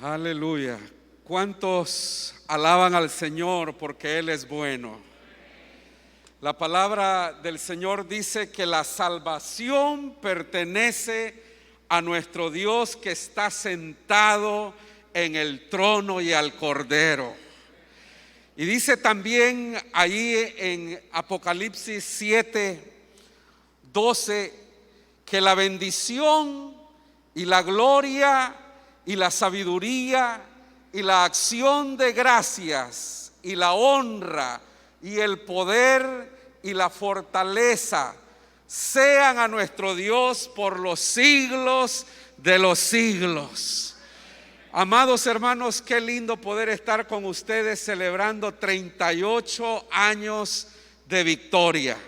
Aleluya. ¿Cuántos alaban al Señor porque Él es bueno? La palabra del Señor dice que la salvación pertenece a nuestro Dios que está sentado en el trono y al Cordero. Y dice también ahí en Apocalipsis 7:12 que la bendición y la gloria y la sabiduría y la acción de gracias y la honra y el poder y la fortaleza sean a nuestro Dios por los siglos de los siglos. Amados hermanos, qué lindo poder estar con ustedes celebrando 38 años de victoria.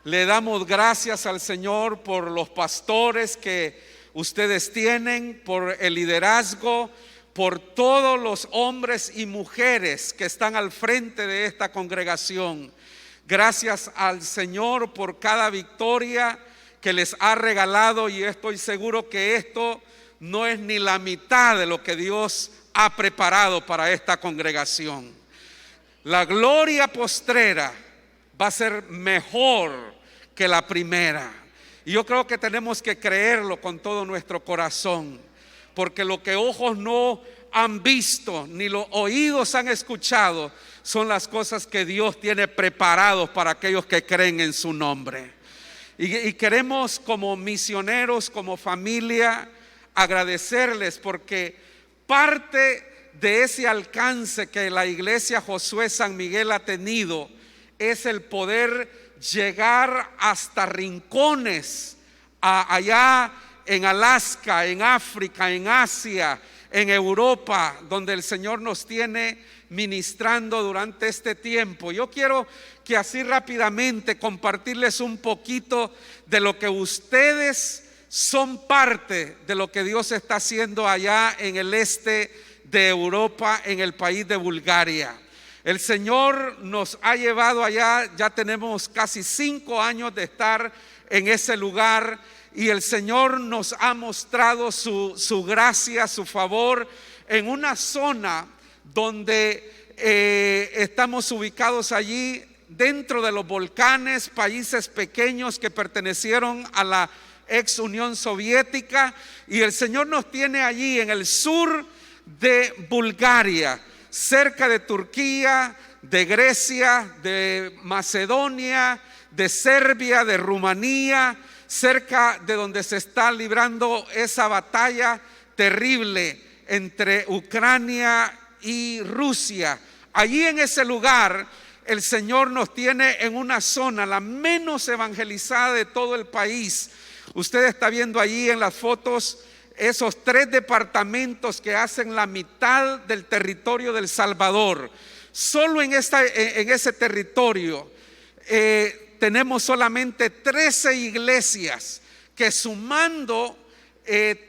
Le damos gracias al Señor por los pastores que ustedes tienen, por el liderazgo, por todos los hombres y mujeres que están al frente de esta congregación. Gracias al Señor por cada victoria que les ha regalado, y estoy seguro que esto no es ni la mitad de lo que Dios ha preparado para esta congregación. La gloria postrera va a ser mejor que la primera. Y yo creo que tenemos que creerlo con todo nuestro corazón, porque lo que ojos no han visto ni los oídos han escuchado son las cosas que Dios tiene preparados para aquellos que creen en su nombre. Y queremos, como misioneros, como familia, agradecerles, porque parte de ese alcance que la iglesia Josué San Miguel ha tenido es el poder llegar hasta rincones allá en Alaska, en África, en Asia, en Europa, donde el Señor nos tiene ministrando durante este tiempo. Yo quiero que así rápidamente compartirles un poquito de lo que ustedes son parte de lo que Dios está haciendo allá en el este de Europa, en el país de Bulgaria. El Señor nos ha llevado allá, ya tenemos casi 5 años de estar en ese lugar, y el Señor nos ha mostrado su gracia, su favor, en una zona donde estamos ubicados allí dentro de los volcanes, países pequeños que pertenecieron a la ex Unión Soviética, y el Señor nos tiene allí en el sur de Bulgaria, cerca de Turquía, de Grecia, de Macedonia, de Serbia, de Rumanía, cerca de donde se está librando esa batalla terrible entre Ucrania y Rusia. Allí en ese lugar el Señor nos tiene en una zona la menos evangelizada de todo el país. Usted está viendo allí en las fotos esos 3 departamentos que hacen la mitad del territorio del Salvador. Solo en ese territorio tenemos solamente 13 iglesias que, sumando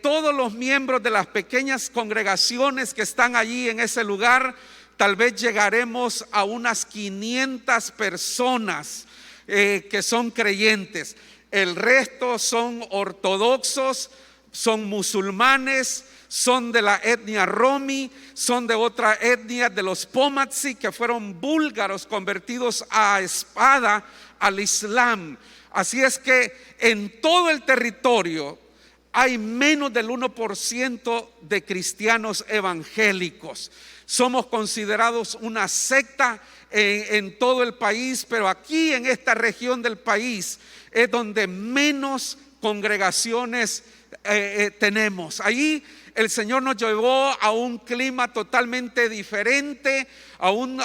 todos los miembros de las pequeñas congregaciones que están allí en ese lugar, tal vez llegaremos a unas 500 personas que son creyentes. El resto son ortodoxos, son musulmanes, son de la etnia romi, son de otra etnia, de los pomatsi, que fueron búlgaros convertidos a espada al Islam. Así es que en todo el territorio hay menos del 1% de cristianos evangélicos. Somos considerados una secta en todo el país, pero aquí en esta región del país es donde menos congregaciones tenemos. Allí el Señor nos llevó a un clima totalmente diferente, a un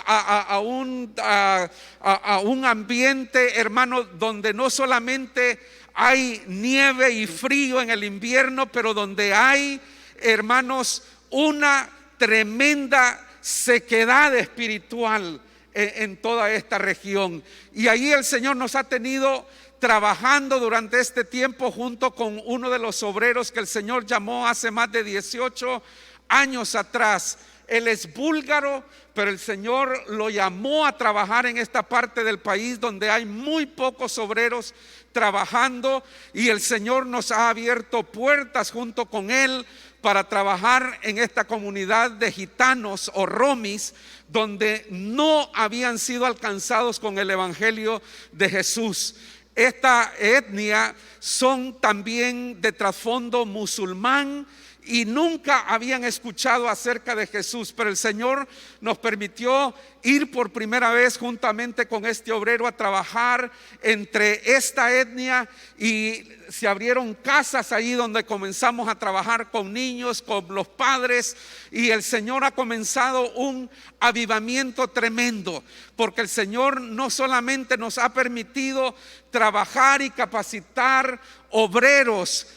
ambiente, hermano, donde no solamente hay nieve y frío en el invierno, pero donde hay, hermanos, una tremenda sequedad espiritual en toda esta región. Y ahí el Señor nos ha tenido trabajando durante este tiempo junto con uno de los obreros que el Señor llamó hace más de 18 años atrás. Él es búlgaro, pero el Señor lo llamó a trabajar en esta parte del país donde hay muy pocos obreros trabajando, y el Señor nos ha abierto puertas junto con Él para trabajar en esta comunidad de gitanos o romis, donde no habían sido alcanzados con el evangelio de Jesús. Esta etnia son también de trasfondo musulmán y nunca habían escuchado acerca de Jesús, pero el Señor nos permitió ir por primera vez juntamente con este obrero a trabajar entre esta etnia, y se abrieron casas ahí donde comenzamos a trabajar con niños, con los padres, y el Señor ha comenzado un avivamiento tremendo, porque el Señor no solamente nos ha permitido trabajar y capacitar obreros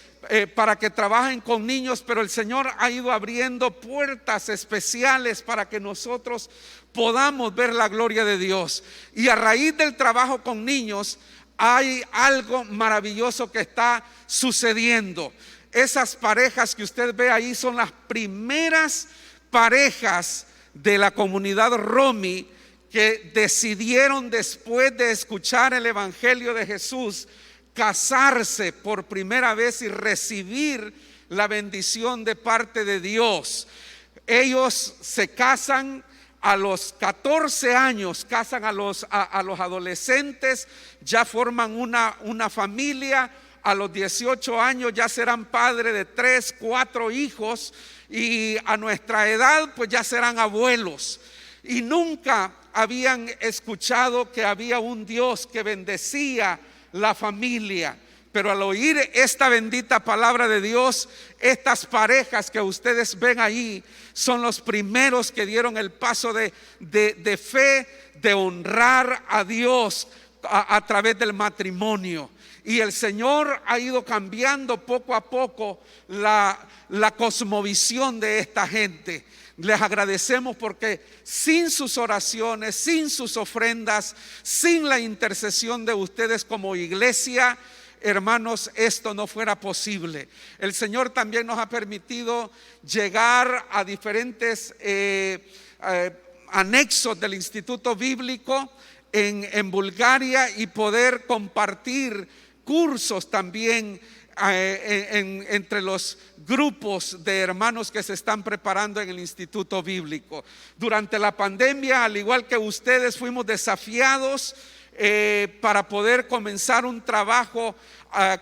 para que trabajen con niños, pero el Señor ha ido abriendo puertas especiales para que nosotros podamos ver la gloria de Dios. Y a raíz del trabajo con niños hay algo maravilloso que está sucediendo. Esas parejas que usted ve ahí son las primeras parejas de la comunidad romi que decidieron, después de escuchar el evangelio de Jesús, casarse por primera vez y recibir la bendición de parte de Dios. Ellos se casan a los 14 años, casan a los adolescentes, ya forman una familia. A los 18 años ya serán padres de 3, 4 hijos, y a nuestra edad pues ya serán abuelos. Y nunca habían escuchado que había un Dios que bendecía la familia, pero al oír esta bendita palabra de Dios, estas parejas que ustedes ven ahí son los primeros que dieron el paso de fe, de honrar a Dios a través del matrimonio. Y el Señor ha ido cambiando poco a poco la cosmovisión de esta gente. Les agradecemos porque sin sus oraciones, sin sus ofrendas, sin la intercesión de ustedes como iglesia, hermanos, esto no fuera posible. El Señor también nos ha permitido llegar a diferentes anexos del Instituto Bíblico en Bulgaria y poder compartir cursos también entre los grupos de hermanos que se están preparando en el Instituto Bíblico. Durante la pandemia, al igual que ustedes, fuimos desafiados para poder comenzar un trabajo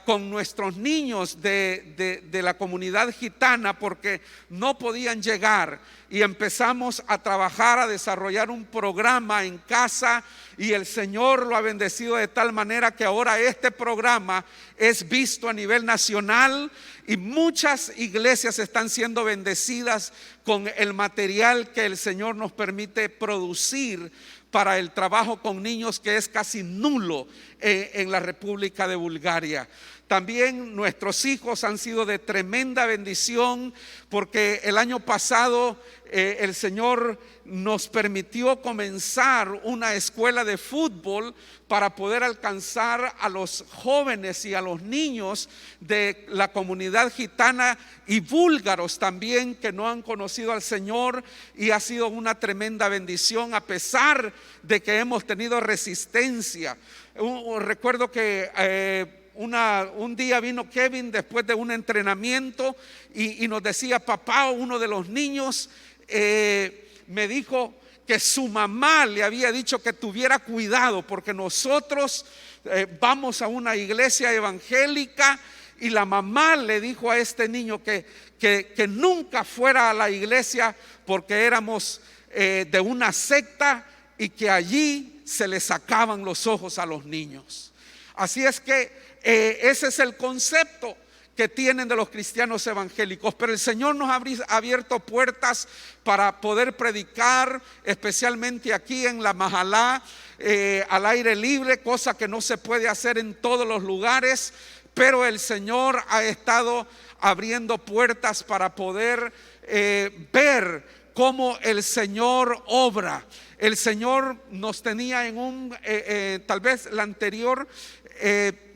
con nuestros niños de la comunidad gitana, porque no podían llegar, y empezamos a trabajar, a desarrollar un programa en casa, y el Señor lo ha bendecido de tal manera que ahora este programa es visto a nivel nacional, y muchas iglesias están siendo bendecidas con el material que el Señor nos permite producir para el trabajo con niños, que es casi nulo en la República de Bulgaria. También nuestros hijos han sido de tremenda bendición, porque el año pasado el Señor nos permitió comenzar una escuela de fútbol para poder alcanzar a los jóvenes y a los niños de la comunidad gitana y búlgaros también que no han conocido al Señor, y ha sido una tremenda bendición a pesar de que hemos tenido resistencia. Recuerdo que un día vino Kevin después de un entrenamiento y nos decía: papá, uno de los niños me dijo que su mamá le había dicho que tuviera cuidado porque nosotros vamos a una iglesia evangélica, y la mamá le dijo a este niño que nunca fuera a la iglesia porque éramos de una secta y que allí se le sacaban los ojos a los niños. Así es que ese es el concepto que tienen de los cristianos evangélicos, pero el Señor nos ha abierto puertas para poder predicar, especialmente aquí en la Mahalá, al aire libre, cosa que no se puede hacer en todos los lugares, pero el Señor ha estado abriendo puertas para poder ver cómo el Señor obra. El Señor nos tenía tal vez la anterior,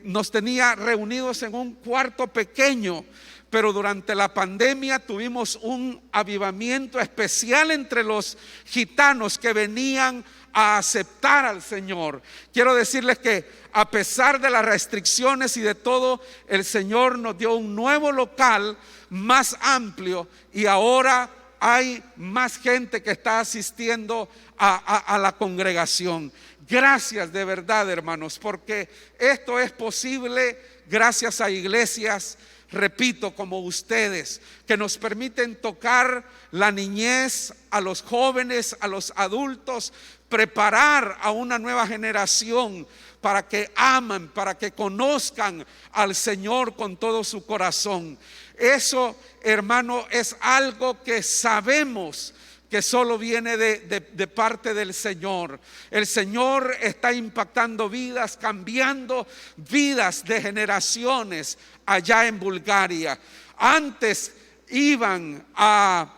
nos tenía reunidos en un cuarto pequeño pero durante la pandemia tuvimos un avivamiento especial entre los gitanos que venían a aceptar al Señor. Quiero decirles que a pesar de las restricciones y de todo, el Señor nos dio un nuevo local más amplio y ahora hay más gente que está asistiendo a la congregación. Gracias de verdad, hermanos, porque esto es posible gracias a iglesias, repito, como ustedes, que nos permiten tocar la niñez, a los jóvenes, a los adultos, preparar a una nueva generación para que amen, para que conozcan al Señor con todo su corazón. Eso, hermano, es algo que sabemos que solo viene de parte del Señor. El Señor está impactando vidas, cambiando vidas de generaciones allá en Bulgaria. Antes iban a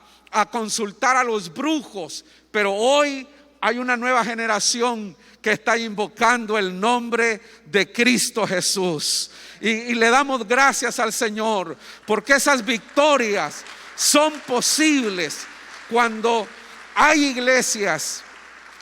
consultar a los brujos, pero hoy hay una nueva generación que está invocando el nombre de Cristo Jesús. Y le damos gracias al Señor porque esas victorias son posibles cuando hay iglesias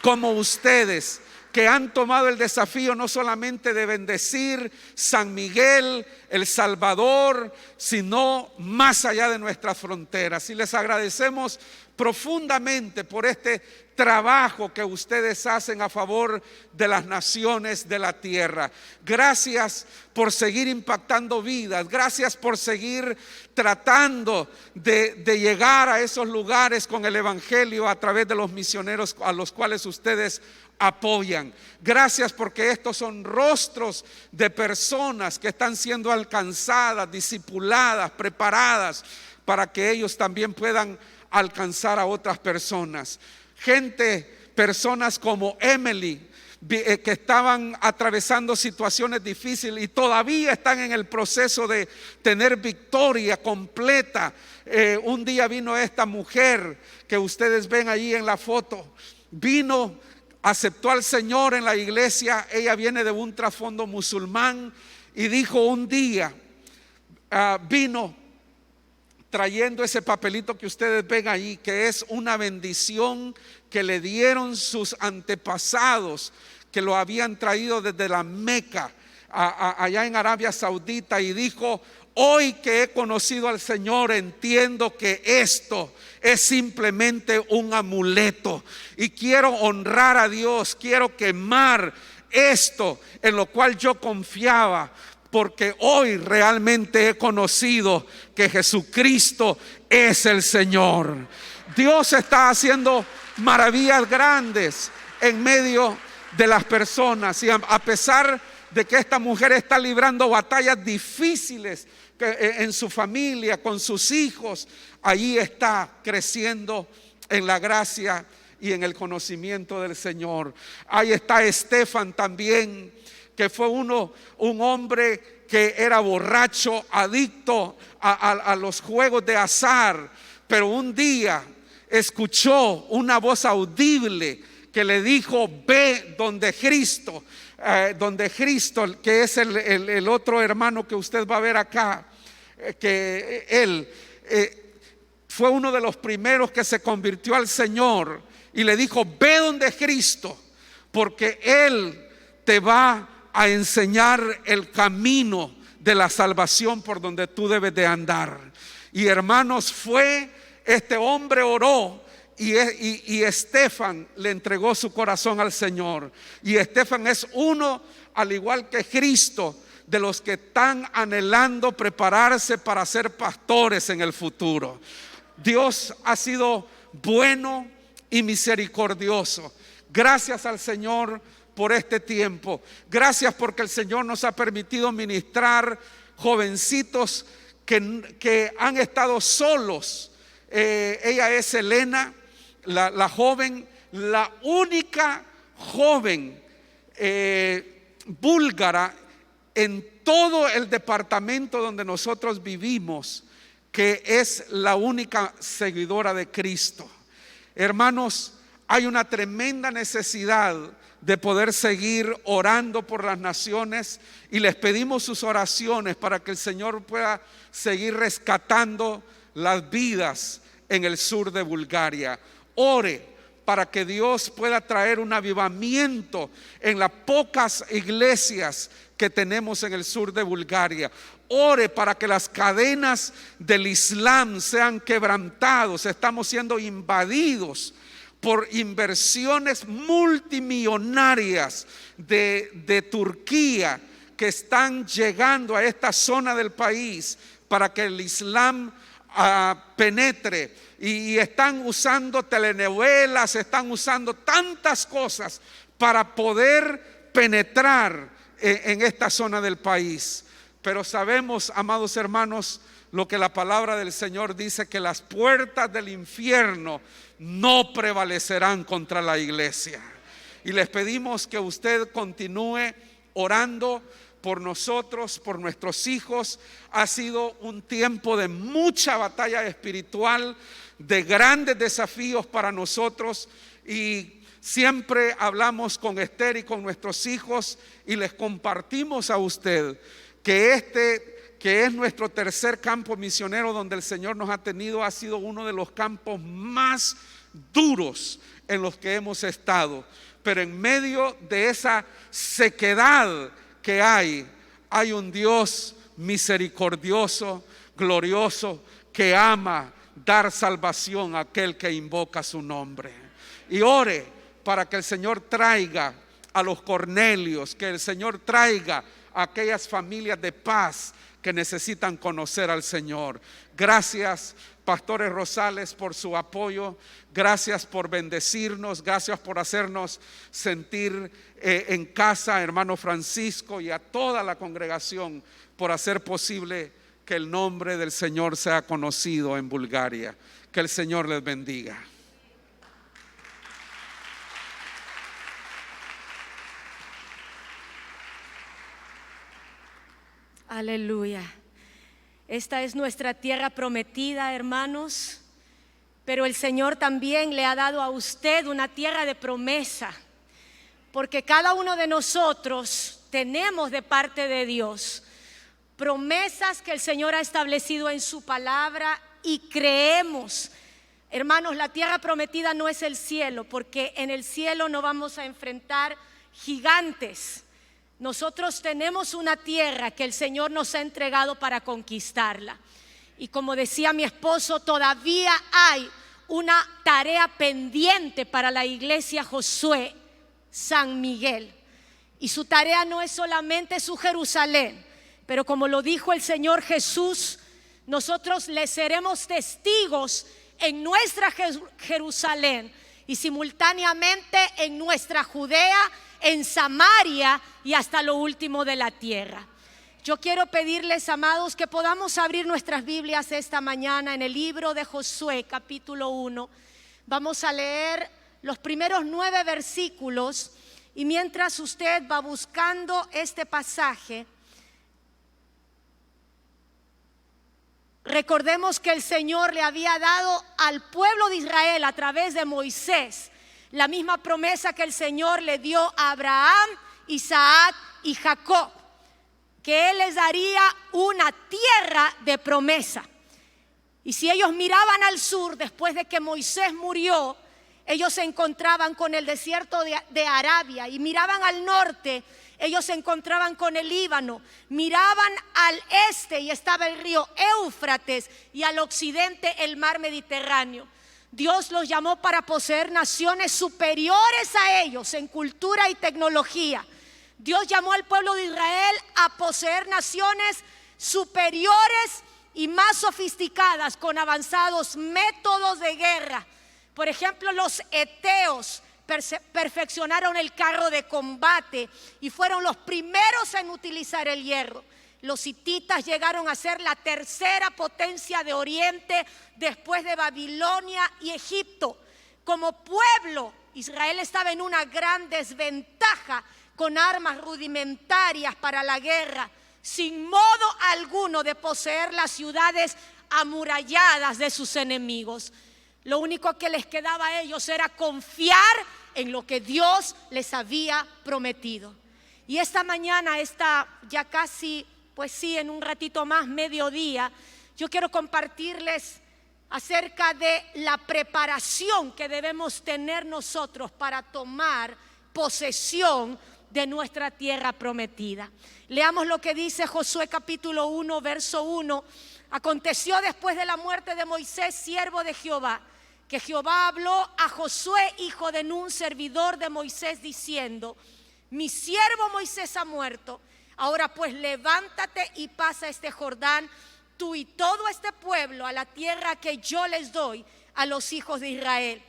como ustedes que han tomado el desafío no solamente de bendecir San Miguel, El Salvador, sino más allá de nuestras fronteras. Y les agradecemos profundamente por este trabajo que ustedes hacen a favor de las naciones de la tierra. Gracias por seguir impactando vidas. Gracias por seguir tratando de llegar a esos lugares con el evangelio a través de los misioneros a los cuales ustedes apoyan. Gracias porque estos son rostros de personas que están siendo alcanzadas, discipuladas, preparadas para que ellos también puedan alcanzar a otras personas. Personas como Emily, que estaban atravesando situaciones difíciles y todavía están en el proceso de tener victoria completa. Un día vino esta mujer que ustedes ven allí en la foto, vino, aceptó al Señor en la iglesia. Ella viene de un trasfondo musulmán y dijo un día, vino trayendo ese papelito que ustedes ven ahí, que es una bendición que le dieron sus antepasados, que lo habían traído desde la Meca, allá en Arabia Saudita, y dijo: hoy que he conocido al Señor, entiendo que esto es simplemente un amuleto y quiero honrar a Dios, quiero quemar esto en lo cual yo confiaba, porque hoy realmente he conocido que Jesucristo es el Señor. Dios está haciendo maravillas grandes en medio de las personas, y a pesar de que esta mujer está librando batallas difíciles en su familia, con sus hijos, allí está creciendo en la gracia y en el conocimiento del Señor. Ahí está Estefan también, que fue un hombre que era borracho, adicto a los juegos de azar, pero un día escuchó una voz audible que le dijo: ve donde Cristo, que es el otro hermano que usted va a ver acá, que él fue uno de los primeros que se convirtió al Señor, y le dijo: ve donde Cristo, porque Él te va a enseñar el camino de la salvación por donde tú debes de andar. Y hermanos, este hombre oró, y Estefan le entregó su corazón al Señor. Y Estefan es uno, al igual que Cristo, de los que están anhelando prepararse para ser pastores en el futuro. Dios ha sido bueno y misericordioso. Gracias al Señor por este tiempo. Gracias porque el Señor nos ha permitido ministrar jovencitos que han estado solos. Ella es Elena, la joven, la única joven búlgara en todo el departamento donde nosotros vivimos, que es la única seguidora de Cristo. Hermanos, hay una tremenda necesidad de poder seguir orando por las naciones, y les pedimos sus oraciones para que el Señor pueda seguir rescatando las vidas en el sur de Bulgaria. Ore para que Dios pueda traer un avivamiento en las pocas iglesias que tenemos en el sur de Bulgaria. Ore para que las cadenas del Islam sean quebrantados. Estamos siendo invadidos por inversiones multimillonarias de Turquía, que están llegando a esta zona del país para que el Islam penetre, y están usando telenovelas, están usando tantas cosas para poder penetrar en esta zona del país. Pero sabemos, amados hermanos, lo que la palabra del Señor dice, que las puertas del infierno no prevalecerán contra la iglesia. Y les pedimos que usted continúe orando por nosotros, por nuestros hijos. Ha sido un tiempo de mucha batalla espiritual, de grandes desafíos para nosotros, y siempre hablamos con Esther y con nuestros hijos y les compartimos a usted que es nuestro tercer campo misionero donde el Señor nos ha tenido. Ha sido uno de los campos más duros en los que hemos estado, pero en medio de esa sequedad que hay un Dios misericordioso, glorioso, que ama dar salvación a aquel que invoca su nombre. Y ore para que el Señor traiga a los Cornelios, que el Señor traiga a aquellas familias de paz que necesitan conocer al Señor. Gracias, pastores Rosales, por su apoyo. Gracias por bendecirnos. Gracias por hacernos sentir en casa, hermano Francisco, y a toda la congregación por hacer posible que el nombre del Señor sea conocido en Bulgaria. Que el Señor les bendiga. Aleluya. Esta es nuestra tierra prometida, hermanos, pero el Señor también le ha dado a usted una tierra de promesa, porque cada uno de nosotros tenemos de parte de Dios promesas que el Señor ha establecido en su palabra, y creemos, hermanos, la tierra prometida no es el cielo, porque en el cielo no vamos a enfrentar gigantes. Nosotros tenemos una tierra que el Señor nos ha entregado para conquistarla. Y como decía mi esposo, todavía hay una tarea pendiente para la iglesia Josué San Miguel. Y su tarea no es solamente su Jerusalén, pero como lo dijo el Señor Jesús, nosotros le seremos testigos en nuestra Jerusalén y simultáneamente en nuestra Judea, en Samaria y hasta lo último de la tierra. Yo quiero pedirles, amados, que podamos abrir nuestras Biblias esta mañana en el libro de Josué, capítulo 1. Vamos a leer los primeros 9 versículos, y mientras usted va buscando este pasaje, recordemos que el Señor le había dado al pueblo de Israel a través de Moisés la misma promesa que el Señor le dio a Abraham, Isaac y Jacob, que Él les daría una tierra de promesa. Y si ellos miraban al sur, después de que Moisés murió, ellos se encontraban con el desierto de Arabia, y miraban al norte, ellos se encontraban con el Líbano, miraban al este y estaba el río Éufrates, y al occidente el mar Mediterráneo. Dios los llamó para poseer naciones superiores a ellos en cultura y tecnología. Dios llamó al pueblo de Israel a poseer naciones superiores y más sofisticadas, con avanzados métodos de guerra. Por ejemplo, los eteos perfeccionaron el carro de combate y fueron los primeros en utilizar el hierro. Los hititas llegaron a ser la tercera potencia de Oriente después de Babilonia y Egipto. Como pueblo, Israel estaba en una gran desventaja, con armas rudimentarias para la guerra, sin modo alguno de poseer las ciudades amuralladas de sus enemigos. Lo único que les quedaba a ellos era confiar en lo que Dios les había prometido. Y esta mañana, ya casi, pues sí, en un ratito más, mediodía, yo quiero compartirles acerca de la preparación que debemos tener nosotros para tomar posesión de nuestra tierra prometida. Leamos lo que dice Josué capítulo 1, verso 1. Aconteció después de la muerte de Moisés, siervo de Jehová, que Jehová habló a Josué, hijo de Nun, servidor de Moisés, diciendo: mi siervo Moisés ha muerto. Ahora pues levántate y pasa este Jordán, tú y todo este pueblo, a la tierra que yo les doy a los hijos de Israel.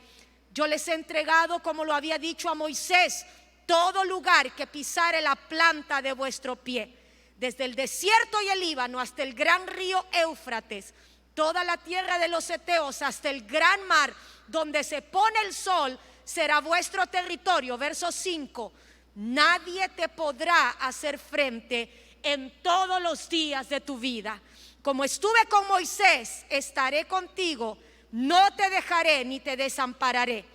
Yo les he entregado, como lo había dicho a Moisés, todo lugar que pisare la planta de vuestro pie, desde el desierto y el Líbano hasta el gran río Éufrates, toda la tierra de los heteos hasta el gran mar, donde se pone el sol, será vuestro territorio. Verso 5. Nadie te podrá hacer frente en todos los días de tu vida. Como estuve con Moisés, estaré contigo, no te dejaré ni te desampararé.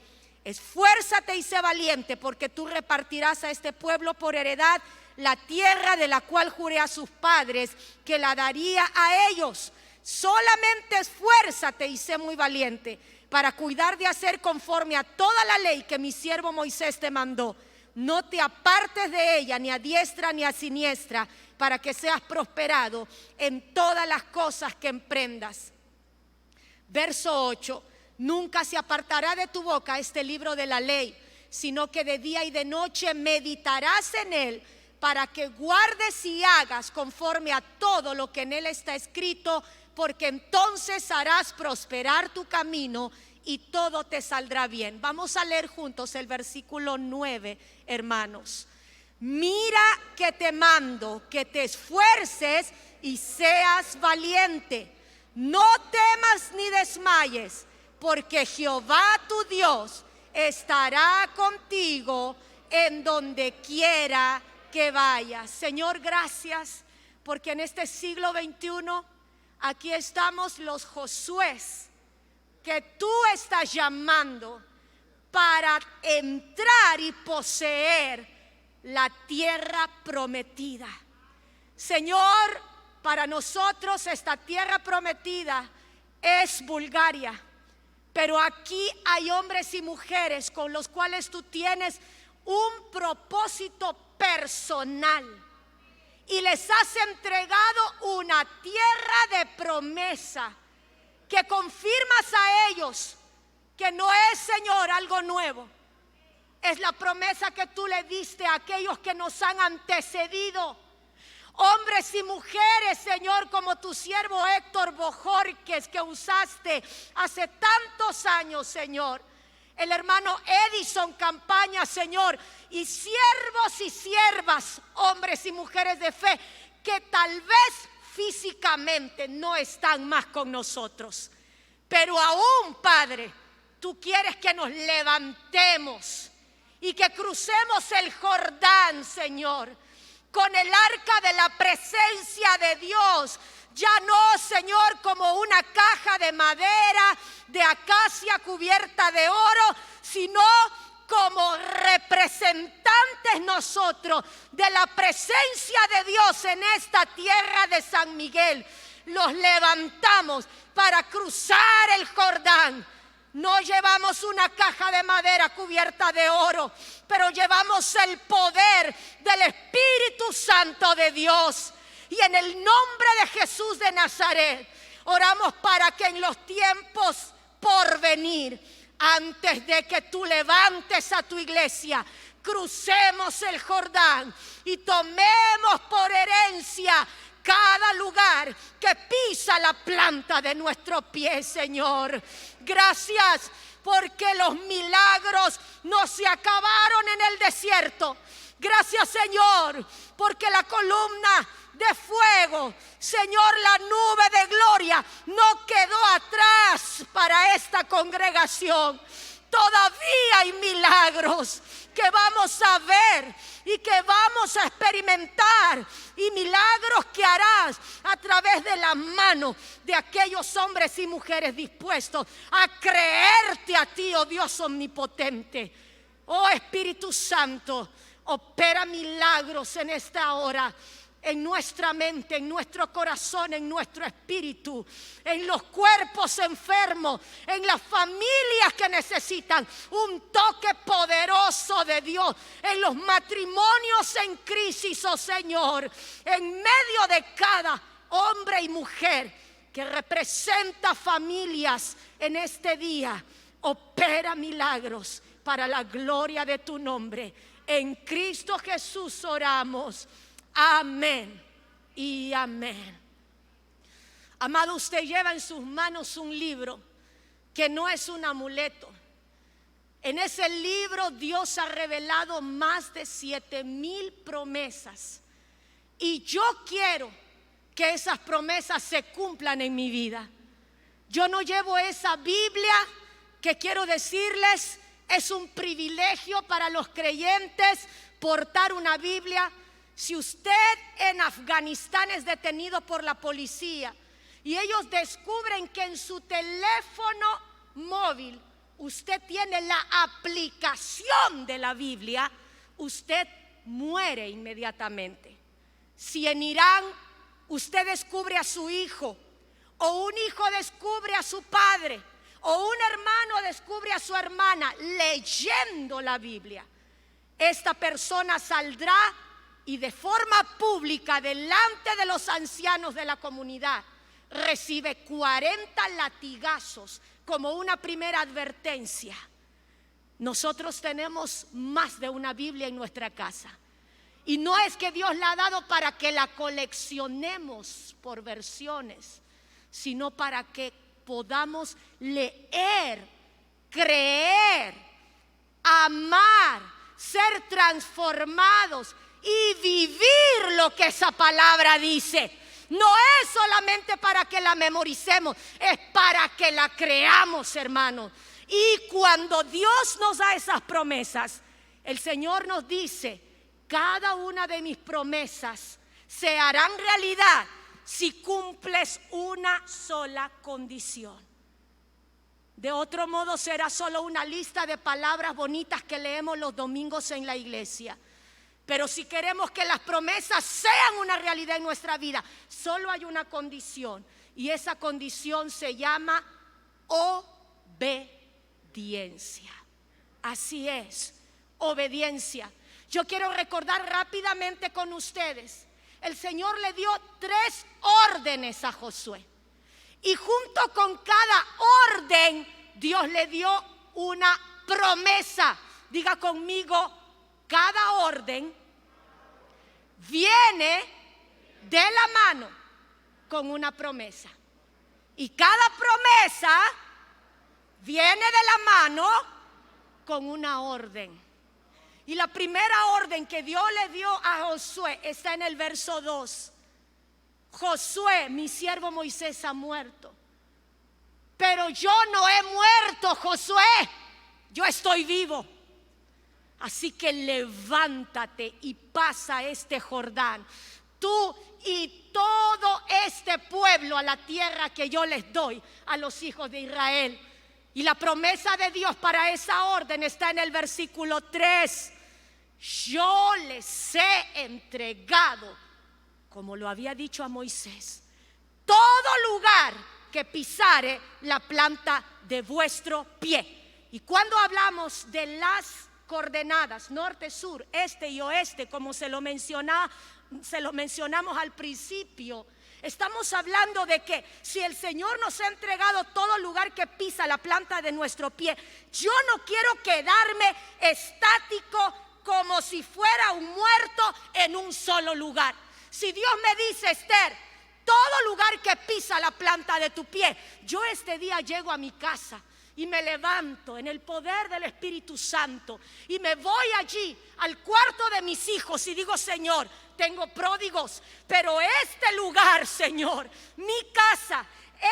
Esfuérzate y sé valiente, porque tú repartirás a este pueblo por heredad la tierra de la cual juré a sus padres que la daría a ellos. Solamente esfuérzate y sé muy valiente para cuidar de hacer conforme a toda la ley que mi siervo Moisés te mandó. No te apartes de ella ni a diestra ni a siniestra, para que seas prosperado en todas las cosas que emprendas. Verso 8. Nunca se apartará de tu boca este libro de la ley, sino que de día y de noche meditarás en él, para que guardes y hagas conforme a todo lo que en él está escrito, porque entonces harás prosperar tu camino y todo te saldrá bien. Vamos a leer juntos el versículo 9, hermanos. Mira que te mando que te esfuerces y seas valiente. No temas ni desmayes, porque Jehová tu Dios estará contigo en donde quiera que vayas. Señor, gracias, porque en este siglo XXI aquí estamos los Josués que tú estás llamando para entrar y poseer la tierra prometida. Señor, para nosotros esta tierra prometida es Bulgaria, pero aquí hay hombres y mujeres con los cuales tú tienes un propósito personal y les has entregado una tierra de promesa que confirmas a ellos que no es, Señor, algo nuevo. Es la promesa que tú le diste a aquellos que nos han antecedido, hombres y mujeres, Señor, como tu siervo Héctor Bojorquez, que usaste hace tantos años, Señor. El hermano Edison Campaña, Señor, y siervos y siervas, hombres y mujeres de fe, que tal vez físicamente no están más con nosotros, pero aún, Padre, tú quieres que nos levantemos y que crucemos el Jordán, Señor, con el arca de la presencia de Dios. Ya no, Señor, como una caja de madera, de acacia cubierta de oro, sino como representantes nosotros de la presencia de Dios en esta tierra de San Miguel. Los levantamos para cruzar el Jordán. No llevamos una caja de madera cubierta de oro, pero llevamos el poder del Espíritu Santo de Dios. Y en el nombre de Jesús de Nazaret, oramos para que en los tiempos por venir, antes de que tú levantes a tu iglesia, crucemos el Jordán y tomemos por herencia cada lugar que pisa la planta de nuestro pie, Señor. Gracias porque los milagros no se acabaron en el desierto. Gracias, Señor, porque la columna de fuego, Señor, la nube de gloria no quedó atrás para esta congregación. Todavía hay milagros que vamos a ver y que vamos a experimentar, y milagros que harás a través de las manos de aquellos hombres y mujeres dispuestos a creerte a ti, oh Dios omnipotente. Oh Espíritu Santo, opera milagros en esta hora, en nuestra mente, en nuestro corazón, en nuestro espíritu, en los cuerpos enfermos, en las familias que necesitan un toque poderoso de Dios, en los matrimonios en crisis, oh Señor, en medio de cada hombre y mujer que representa familias en este día. Opera milagros para la gloria de tu nombre. En Cristo Jesús oramos. Amén y amén. Amado, usted lleva en sus manos un libro que no es un amuleto. En ese libro Dios ha revelado más de 7,000 promesas, y yo quiero que esas promesas se cumplan en mi vida. Yo no llevo esa Biblia, que quiero decirles, es un privilegio para los creyentes portar una Biblia. Si usted en Afganistán es detenido por la policía y ellos descubren que en su teléfono móvil usted tiene la aplicación de la Biblia, usted muere inmediatamente. Si en Irán usted descubre a su hijo, o un hijo descubre a su padre, o un hermano descubre a su hermana leyendo la Biblia, esta persona saldrá y de forma pública delante de los ancianos de la comunidad recibe 40 latigazos como una primera advertencia. Nosotros tenemos más de una Biblia en nuestra casa, y no es que Dios la ha dado para que la coleccionemos por versiones, sino para que podamos leer, creer, amar, ser transformados y vivir lo que esa palabra dice. No es solamente para que la memoricemos, es para que la creamos, hermanos. Y cuando Dios nos da esas promesas, el Señor nos dice: cada una de mis promesas se harán realidad si cumples una sola condición. De otro modo será solo una lista de palabras bonitas que leemos los domingos en la iglesia. Pero si queremos que las promesas sean una realidad en nuestra vida, solo hay una condición, y esa condición se llama obediencia. Así es, obediencia. Yo quiero recordar rápidamente con ustedes. El Señor le dio 3 órdenes a Josué, y junto con cada orden Dios le dio una promesa. Diga conmigo: cada orden viene de la mano con una promesa, y cada promesa viene de la mano con una orden. Y la primera orden que Dios le dio a Josué está en el verso 2. Josué, mi siervo Moisés ha muerto, pero yo no he muerto, Josué, yo estoy vivo. Así que levántate y pasa este Jordán, tú y todo este pueblo, a la tierra que yo les doy a los hijos de Israel. Y la promesa de Dios para esa orden está en el versículo 3. Yo les he entregado, como lo había dicho a Moisés, todo lugar que pisare la planta de vuestro pie. Y cuando hablamos de las coordenadas norte, sur, este y oeste, como se lo mencionamos al principio, estamos hablando de que si el Señor nos ha entregado todo lugar que pisa la planta de nuestro pie, yo no quiero quedarme estático como si fuera un muerto en un solo lugar. Si Dios me dice: Esther, todo lugar que pisa la planta de tu pie, yo este día llego a mi casa y me levanto en el poder del Espíritu Santo y me voy allí al cuarto de mis hijos y digo: Señor, tengo pródigos, pero este lugar, Señor, mi casa,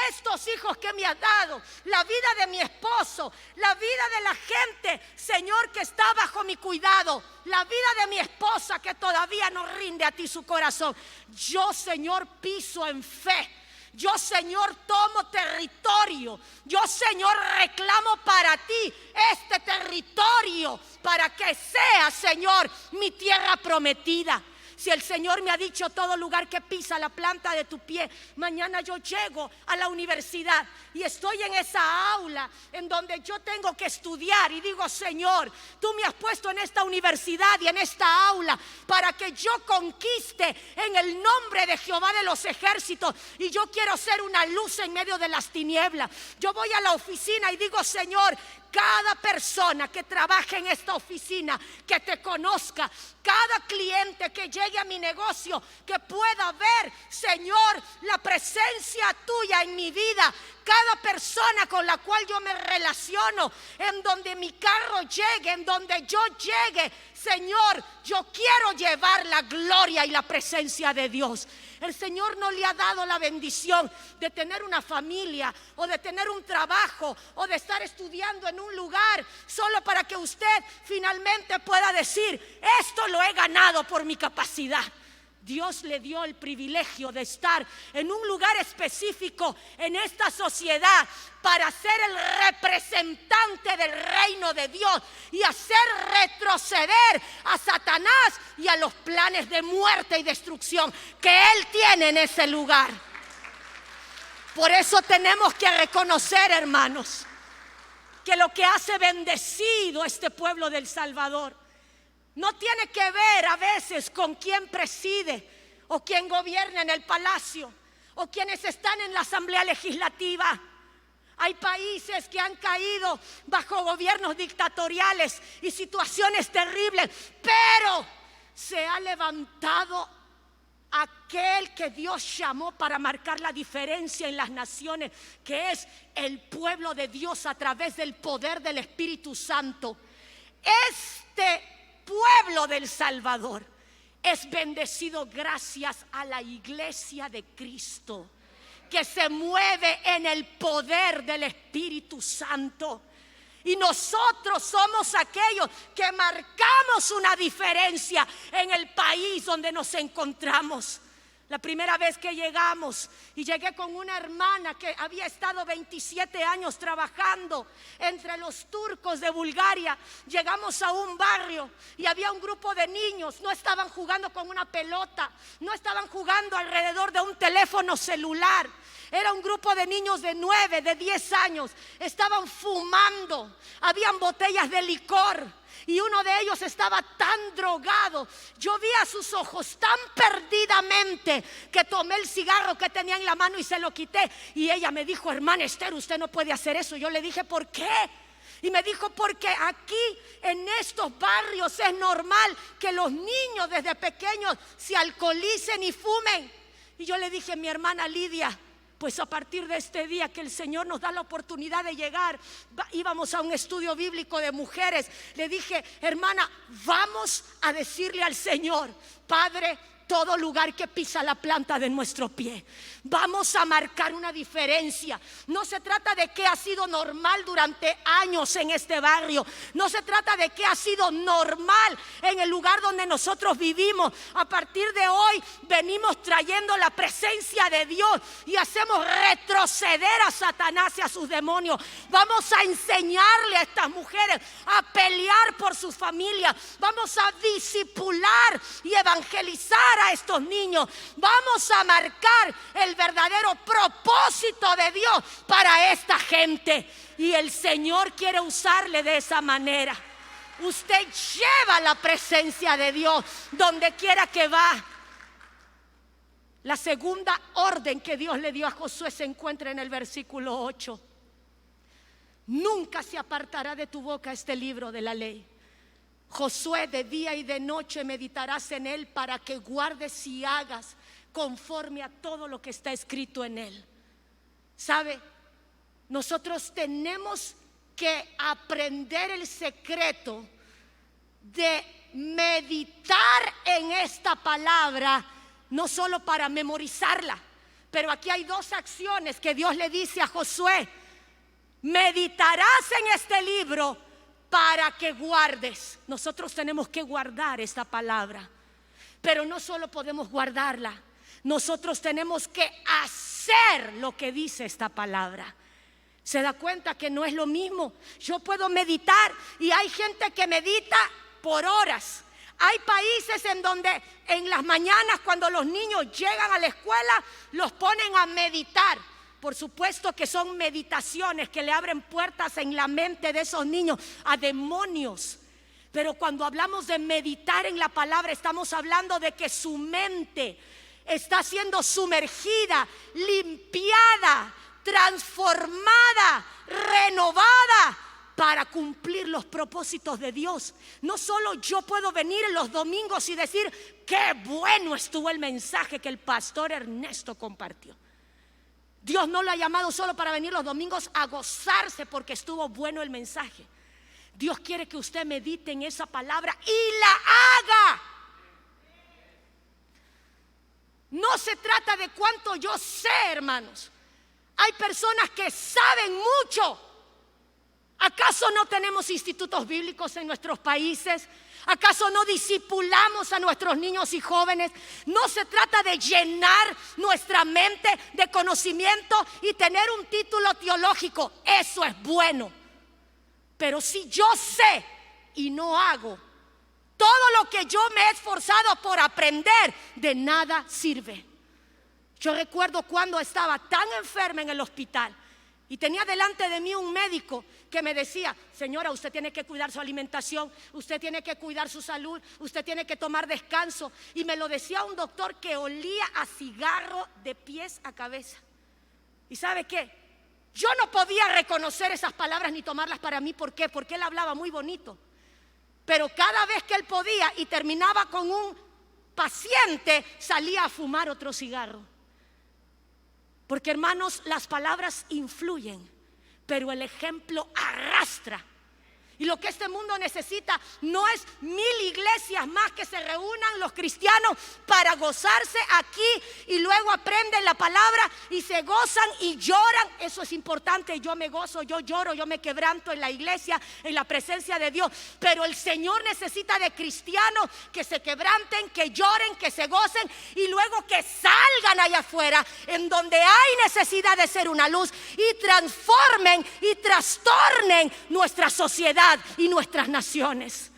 estos hijos que me has dado, la vida de mi esposo, la vida de la gente, Señor, que está bajo mi cuidado, la vida de mi esposa que todavía no rinde a ti su corazón. Yo, Señor, piso en fe. Yo, Señor, tomo territorio. Yo, Señor, reclamo para ti este territorio para que sea, Señor, mi tierra prometida. Si el Señor me ha dicho todo lugar que pisa la planta de tu pie, mañana yo llego a la universidad y estoy en esa aula en donde yo tengo que estudiar y digo, Señor, tú me has puesto en esta universidad y en esta aula para que yo conquiste en el nombre de Jehová de los ejércitos, y yo quiero ser una luz en medio de las tinieblas. Yo voy a la oficina y digo, Señor, cada persona que trabaje en esta oficina, que te conozca, cada cliente que llegue a mi negocio, que pueda ver, Señor, la presencia tuya en mi vida. Cada persona con la cual yo me relaciono, en donde mi carro llegue, en donde yo llegue, Señor, yo quiero llevar la gloria y la presencia de Dios. El Señor no le ha dado la bendición de tener una familia o de tener un trabajo o de estar estudiando en un lugar solo para que usted finalmente pueda decir, esto lo he ganado por mi capacidad. Dios le dio el privilegio de estar en un lugar específico en esta sociedad para ser el representante del reino de Dios y hacer retroceder a Satanás y a los planes de muerte y destrucción que él tiene en ese lugar. Por eso tenemos que reconocer, hermanos, que lo que hace bendecido a este pueblo del Salvador no tiene que ver a veces con quién preside o quién gobierna en el palacio o quienes están en la asamblea legislativa. Hay países que han caído bajo gobiernos dictatoriales y situaciones terribles, pero se ha levantado aquel que Dios llamó para marcar la diferencia en las naciones, que es el pueblo de Dios a través del poder del Espíritu Santo. Este pueblo del Salvador es bendecido gracias a la iglesia de Cristo, que se mueve en el poder del Espíritu Santo. Y nosotros somos aquellos que marcamos una diferencia en el país donde nos encontramos. La primera vez que llegamos, y llegué con una hermana que había estado 27 años trabajando entre los turcos de Bulgaria. Llegamos a un barrio y había un grupo de niños. No estaban jugando con una pelota, no estaban jugando alrededor de un teléfono celular. Era un grupo de niños de 9, de 10 años. Estaban fumando, habían botellas de licor y uno de ellos estaba tan drogado. Yo vi a sus ojos tan perdidamente que tomé el cigarro que tenía en la mano y se lo quité. Y ella me dijo, hermana Esther, usted no puede hacer eso. Yo le dije, ¿por qué? Y me dijo, porque aquí en estos barrios es normal que los niños desde pequeños se alcoholicen y fumen. Y yo le dije, mi hermana Lidia, pues a partir de este día que el Señor nos da la oportunidad de llegar, íbamos a un estudio bíblico de mujeres. Le dije, hermana, vamos a decirle al Señor, Padre, todo lugar que pisa la planta de nuestro pie, vamos a marcar una diferencia. No se trata de qué ha sido normal durante años en este barrio. No se trata de qué ha sido normal en el lugar donde nosotros vivimos. A partir de hoy venimos trayendo la presencia de Dios y hacemos retroceder a Satanás y a sus demonios. Vamos a enseñarle a estas mujeres a pelear por sus familias. Vamos a discipular y evangelizar a estos niños. Vamos a marcar el verdadero propósito de Dios para esta gente. Y el Señor quiere usarle de esa manera. Usted lleva la presencia de Dios donde quiera que va. La segunda orden que Dios le dio a Josué se encuentra en el versículo 8. Nunca se apartará de tu boca este libro de la ley. Josué, de día y de noche meditarás en él para que guardes y hagas conforme a todo lo que está escrito en él. ¿Sabe? Nosotros tenemos que aprender el secreto de meditar en esta palabra, no solo para memorizarla, Pero aquí hay dos acciones que Dios le dice a Josué: meditarás en este libro para que guardes. Nosotros tenemos que guardar esta palabra, pero no solo podemos guardarla, nosotros tenemos que hacer lo que dice esta palabra. ¿Se da cuenta que no es lo mismo? Yo puedo meditar y hay gente que medita por horas. Hay países en donde en las mañanas, cuando los niños llegan a la escuela, los ponen a meditar. Por supuesto que son meditaciones que le abren puertas en la mente de esos niños a demonios. Pero cuando hablamos de meditar en la palabra, estamos hablando de que su mente está siendo sumergida, limpiada, transformada, renovada para cumplir los propósitos de Dios. No solo yo puedo venir en los domingos y decir: qué bueno estuvo el mensaje que el pastor Ernesto compartió. Dios no lo ha llamado solo para venir los domingos a gozarse porque estuvo bueno el mensaje. Dios quiere que usted medite en esa palabra y la haga. No se trata de cuánto yo sé, hermanos. Hay personas que saben mucho. ¿Acaso no tenemos institutos bíblicos en nuestros países? ¿Acaso no discipulamos a nuestros niños y jóvenes? No se trata de llenar nuestra mente de conocimiento y tener un título teológico. Eso es bueno. Pero si yo sé y no hago, todo lo que yo me he esforzado por aprender, de nada sirve. Yo recuerdo cuando estaba tan enferma en el hospital y tenía delante de mí un médico que me decía: señora, usted tiene que cuidar su alimentación, usted tiene que cuidar su salud, usted tiene que tomar descanso. Y me lo decía un doctor que olía a cigarro de pies a cabeza. ¿Y sabe qué? Yo no podía reconocer esas palabras ni tomarlas para mí. ¿Por qué? Porque él hablaba muy bonito. Pero cada vez que él podía y terminaba con un paciente, salía a fumar otro cigarro. Porque, hermanos, las palabras influyen, pero el ejemplo arrastra. Y lo que este mundo necesita no es 1000 iglesias más que se reúnan los cristianos para gozarse aquí y luego aprenden la palabra y se gozan y lloran. Eso es importante. Yo me gozo, yo lloro, yo me quebranto en la iglesia, en la presencia de Dios. Pero el Señor necesita de cristianos que se quebranten, que lloren, que se gocen y luego que salgan allá afuera en donde hay necesidad de ser una luz y transformen y trastornen nuestra sociedad y nuestras naciones.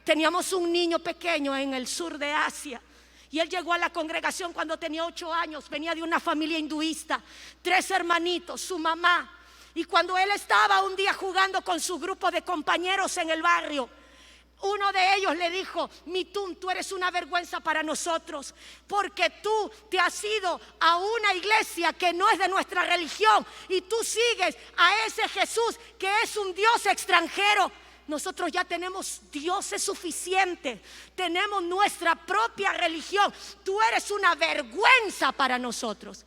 Teníamos un niño pequeño en el sur de Asia y él llegó a la congregación cuando tenía 8 años. Venía de una familia hinduista, 3 hermanitos, su mamá. Y cuando él estaba un día jugando con su grupo de compañeros en el barrio, uno de ellos le dijo: Mitún, tú eres una vergüenza para nosotros, porque tú te has ido a una iglesia que no es de nuestra religión y tú sigues a ese Jesús que es un Dios extranjero. Nosotros ya tenemos dioses suficientes, tenemos nuestra propia religión. Tú eres una vergüenza para nosotros.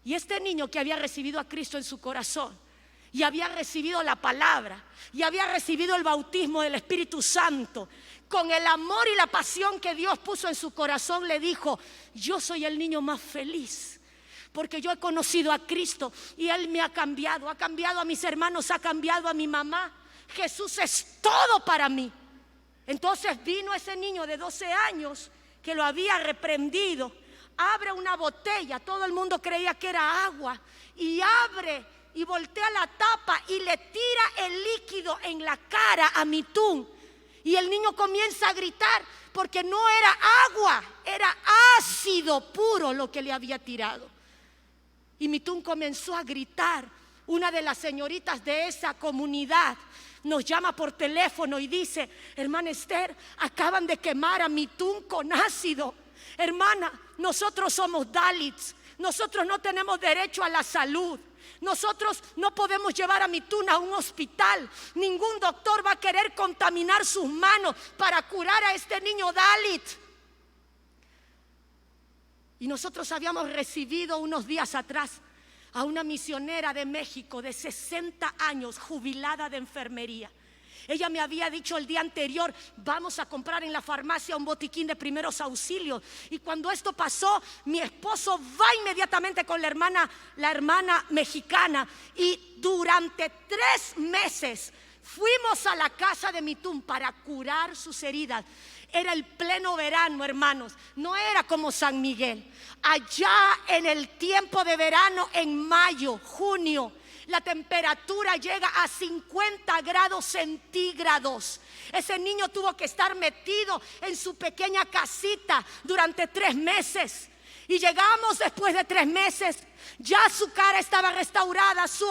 Y este niño que había recibido a Cristo en su corazón y había recibido la palabra y había recibido el bautismo del Espíritu Santo, con el amor y la pasión que Dios puso en su corazón, le dijo: yo soy el niño más feliz porque yo he conocido a Cristo y Él me ha cambiado a mis hermanos, ha cambiado a mi mamá. Jesús es todo para mí. Entonces vino ese niño de 12 años que lo había reprendido, abre una botella, todo el mundo creía que era agua, y abre y voltea la tapa y le tira el líquido en la cara a Mitún. Y el niño comienza a gritar porque no era agua, era ácido puro lo que le había tirado. Y Mitún comenzó a gritar. Una de las señoritas de esa comunidad nos llama por teléfono y dice: hermana Esther, acaban de quemar a Mitún con ácido. Hermana, nosotros somos Dalits, nosotros no tenemos derecho a la salud. Nosotros no podemos llevar a Mitún a un hospital. Ningún doctor va a querer contaminar sus manos para curar a este niño Dalit. Y nosotros habíamos recibido unos días atrás a una misionera de México de 60 años, jubilada de enfermería. Ella me había dicho el día anterior: vamos a comprar en la farmacia un botiquín de primeros auxilios. Y cuando esto pasó, mi esposo va inmediatamente con la hermana mexicana, y durante 3 meses fuimos a la casa de Mitún para curar sus heridas. Era el pleno verano, hermanos, no era como San Miguel. Allá en el tiempo de verano, en mayo, junio, la temperatura llega a 50 grados centígrados. Ese niño tuvo que estar metido en su pequeña casita durante 3 meses. Y llegamos después de 3 meses. Ya su cara estaba restaurada, su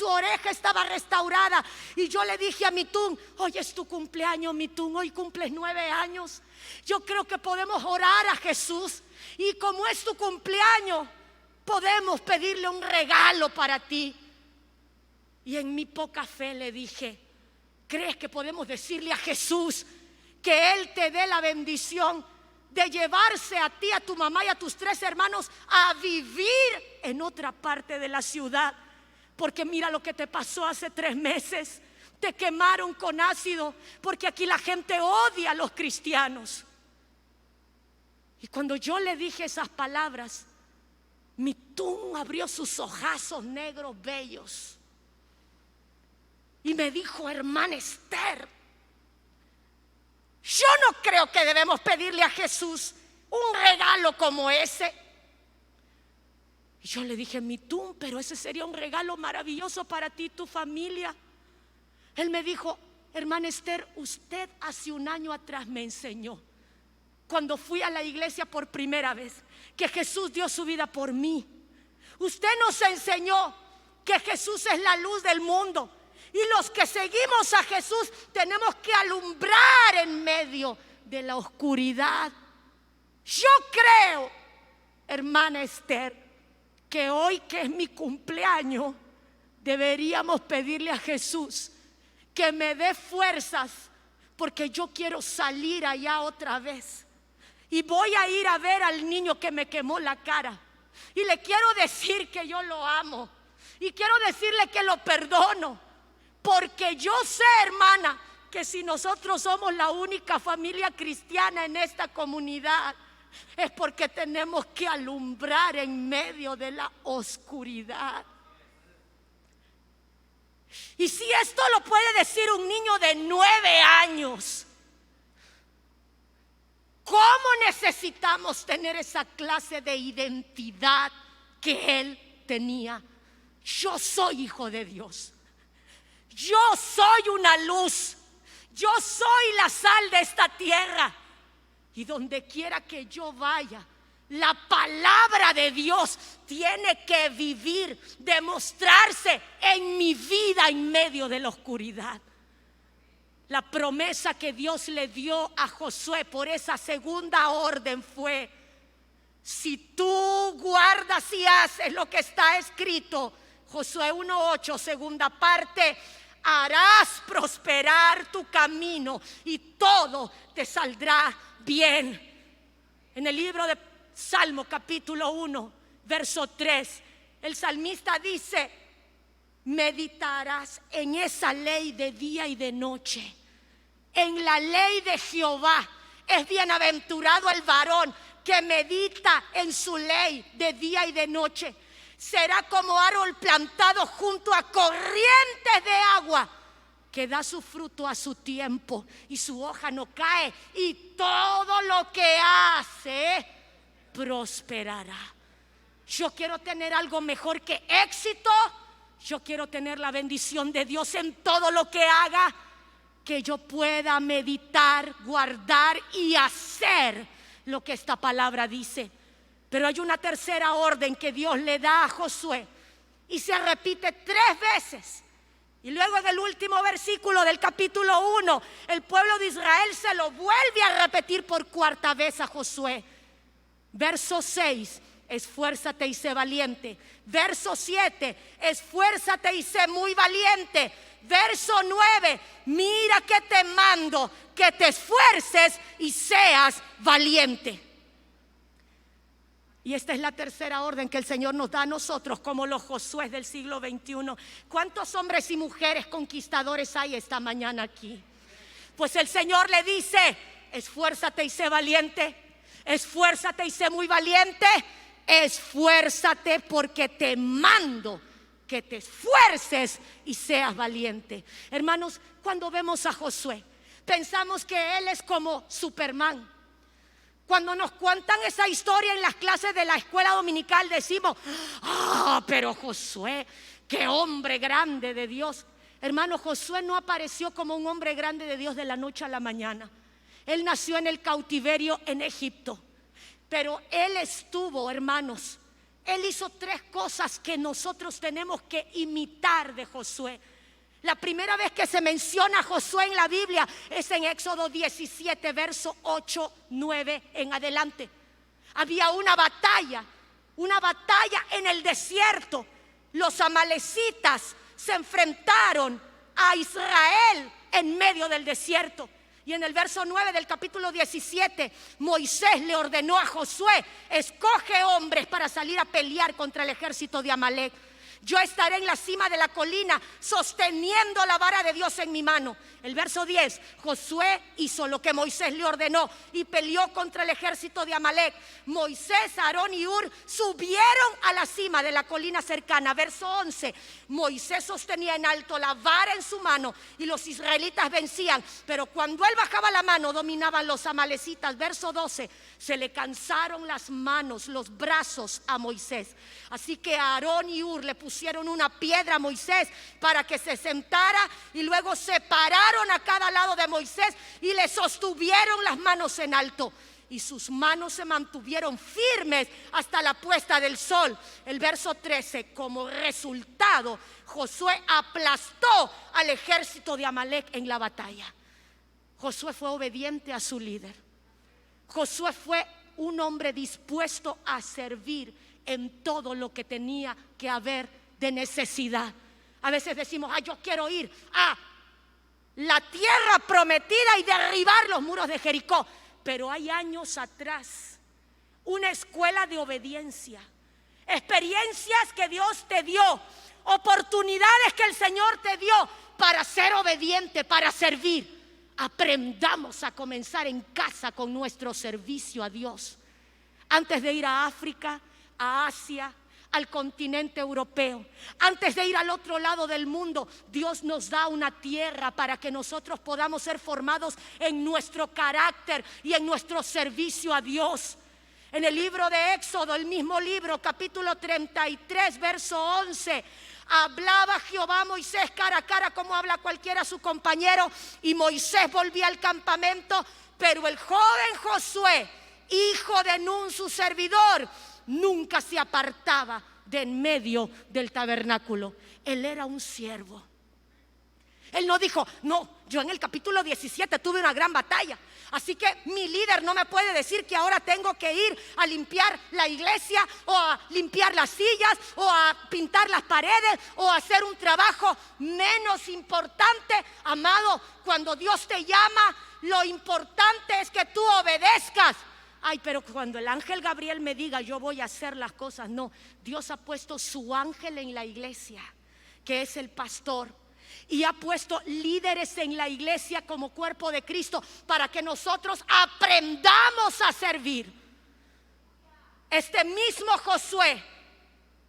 oreja estaba restaurada. Y yo le dije a Mitún: hoy es tu cumpleaños, Mitún, hoy cumples 9 años. Yo creo que podemos orar a Jesús, y como es tu cumpleaños, podemos pedirle un regalo para ti. Y en mi poca fe le dije: ¿crees que podemos decirle a Jesús que Él te dé la bendición de llevarse a ti, a tu mamá y a tus 3 hermanos a vivir en otra parte de la ciudad? Porque mira lo que te pasó hace 3 meses. Te quemaron con ácido, porque aquí la gente odia a los cristianos. Y cuando yo le dije esas palabras, Mitún abrió sus ojazos negros bellos y me dijo: hermana Esther, yo no creo que debemos pedirle a Jesús un regalo como ese. Y yo le dije: Mitún, pero ese sería un regalo maravilloso para ti y tu familia. Él me dijo: hermana Esther, usted hace 1 año atrás me enseñó, cuando fui a la iglesia por primera vez, que Jesús dio su vida por mí. Usted nos enseñó que Jesús es la luz del mundo, y los que seguimos a Jesús tenemos que alumbrar en medio de la oscuridad. Yo creo, hermana Esther, que hoy, que es mi cumpleaños, deberíamos pedirle a Jesús que me dé fuerzas, porque yo quiero salir allá otra vez. Y voy a ir a ver al niño que me quemó la cara, y le quiero decir que yo lo amo, y quiero decirle que lo perdono, porque yo sé, hermana, que si nosotros somos la única familia cristiana en esta comunidad, es porque tenemos que alumbrar en medio de la oscuridad. Y si esto lo puede decir un niño de 9 años, ¿cómo necesitamos tener esa clase de identidad que él tenía? Yo soy hijo de Dios. Yo soy una luz. Yo soy la sal de esta tierra. Y donde quiera que yo vaya, la palabra de Dios tiene que vivir, demostrarse en mi vida en medio de la oscuridad. La promesa que Dios le dio a Josué por esa segunda orden fue: si tú guardas y haces lo que está escrito, Josué 1:8, segunda parte, harás prosperar tu camino y todo te saldrá bien. En el libro de Salmo capítulo 1, verso 3, el salmista dice: meditarás en esa ley de día y de noche. En la ley de Jehová es bienaventurado el varón que medita en su ley de día y de noche. Será como árbol plantado junto a corrientes de agua, que da su fruto a su tiempo y su hoja no cae, y todo lo que hace prosperará. Yo quiero tener algo mejor que éxito. Yo quiero tener la bendición de Dios en todo lo que haga, que yo pueda meditar, guardar y hacer lo que esta palabra dice. Pero hay una tercera orden que Dios le da a Josué, y se repite 3 veces. Y luego en el último versículo del capítulo 1, el pueblo de Israel se lo vuelve a repetir por 4ª vez a Josué. Verso 6, esfuérzate y sé valiente. Verso 7, esfuérzate y sé muy valiente. Verso 9, mira que te mando que te esfuerces y seas valiente. Y esta es la tercera orden que el Señor nos da a nosotros como los Josué del siglo XXI. ¿Cuántos hombres y mujeres conquistadores hay esta mañana aquí? Pues el Señor le dice: esfuérzate y sé valiente. Esfuérzate y sé muy valiente. Esfuérzate porque te mando que te esfuerces y seas valiente. Hermanos, cuando vemos a Josué, pensamos que él es como Superman. Cuando nos cuentan esa historia en las clases de la escuela dominical, decimos: pero Josué, qué hombre grande de Dios. Hermano, Josué no apareció como un hombre grande de Dios de la noche a la mañana. Él nació en el cautiverio en Egipto, pero él estuvo, hermanos, él hizo 3 cosas que nosotros tenemos que imitar de Josué. La primera vez que se menciona a Josué en la Biblia es en Éxodo 17, verso 8, 9 en adelante. Había una batalla en el desierto. Los amalecitas se enfrentaron a Israel en medio del desierto. Y en el verso 9 del capítulo 17, Moisés le ordenó a Josué: escoge hombres para salir a pelear contra el ejército de Amalec. Yo estaré en la cima de la colina sosteniendo la vara de Dios en mi mano. El verso 10, Josué hizo lo que Moisés le ordenó y peleó contra el ejército de Amalec. Moisés, Aarón y Hur subieron a la cima de la colina cercana. Verso 11, Moisés sostenía en alto la vara en su mano y los israelitas vencían, pero cuando él bajaba la mano dominaban los amalecitas. Verso 12, se le cansaron las manos, los brazos a Moisés, así que Aarón y Hur le pusieron una piedra a Moisés para que se sentara, y luego separaron a cada lado de Moisés y le sostuvieron las manos en alto, y sus manos se mantuvieron firmes hasta la puesta del sol. El verso 13, como resultado, Josué aplastó al ejército de Amalec en la batalla. Josué fue obediente a su líder. Josué fue un hombre dispuesto a servir en todo lo que tenía que haber de necesidad. A veces decimos: yo quiero ir a la tierra prometida y derribar los muros de Jericó. Pero hay años atrás una escuela de obediencia, experiencias que Dios te dio, oportunidades que el Señor te dio para ser obediente, para servir. Aprendamos a comenzar en casa con nuestro servicio a Dios. Antes de ir a África, a Asia, al continente europeo, antes de ir al otro lado del mundo, Dios nos da una tierra para que nosotros podamos ser formados en nuestro carácter y en nuestro servicio a Dios. En el libro de Éxodo, el mismo libro, capítulo 33, verso 11, hablaba Jehová a Moisés cara a cara como habla cualquiera a su compañero, y Moisés volvía al campamento, pero el joven Josué, hijo de Nun, su servidor, nunca se apartaba de en medio del tabernáculo. Él era un siervo. Él no dijo: no, yo en el capítulo 17 tuve una gran batalla, así que mi líder no me puede decir que ahora tengo que ir a limpiar la iglesia, o a limpiar las sillas, o a pintar las paredes, o a hacer un trabajo menos importante. Amado, cuando Dios te llama, lo importante es que tú obedezcas. Pero cuando el ángel Gabriel me diga yo voy a hacer las cosas, no. Dios ha puesto su ángel en la iglesia, que es el pastor, y ha puesto líderes en la iglesia como cuerpo de Cristo para que nosotros aprendamos a servir. Este mismo Josué,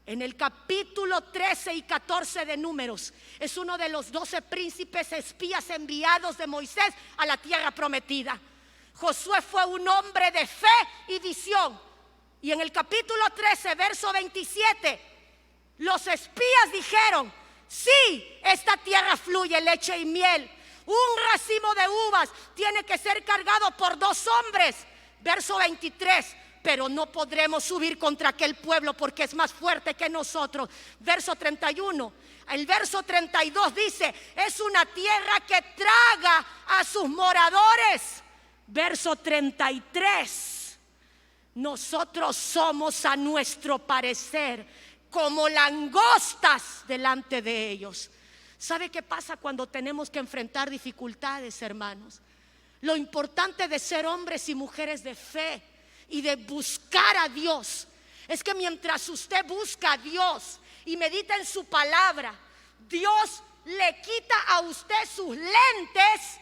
en el capítulo 13 y 14 de Números, es uno de los 12 príncipes espías enviados de Moisés a la tierra prometida. Josué fue un hombre de fe y visión. Y en el capítulo 13, verso 27, los espías dijeron: sí, esta tierra fluye leche y miel. Un racimo de uvas tiene que ser cargado por 2 hombres. Verso 23, pero no podremos subir contra aquel pueblo porque es más fuerte que nosotros. Verso 31, el verso 32 dice: es una tierra que traga a sus moradores. Verso 33, nosotros somos a nuestro parecer como langostas delante de ellos. ¿Sabe qué pasa cuando tenemos que enfrentar dificultades, hermanos? Lo importante de ser hombres y mujeres de fe y de buscar a Dios es que mientras usted busca a Dios y medita en su palabra, Dios le quita a usted sus lentes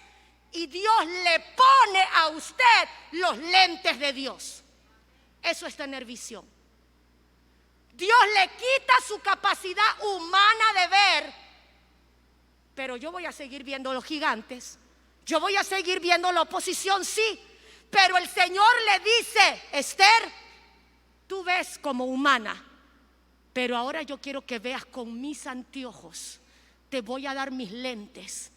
y Dios le pone a usted los lentes de Dios. Eso es tener visión. Dios le quita su capacidad humana de ver, pero yo voy a seguir viendo los gigantes, yo voy a seguir viendo la oposición, sí, pero el Señor le dice: Esther, tú ves como humana, pero ahora yo quiero que veas con mis anteojos, te voy a dar mis lentes.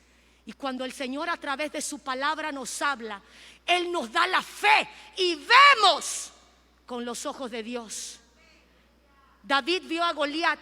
Y cuando el Señor a través de su palabra nos habla, Él nos da la fe y vemos con los ojos de Dios. David vio a Goliat.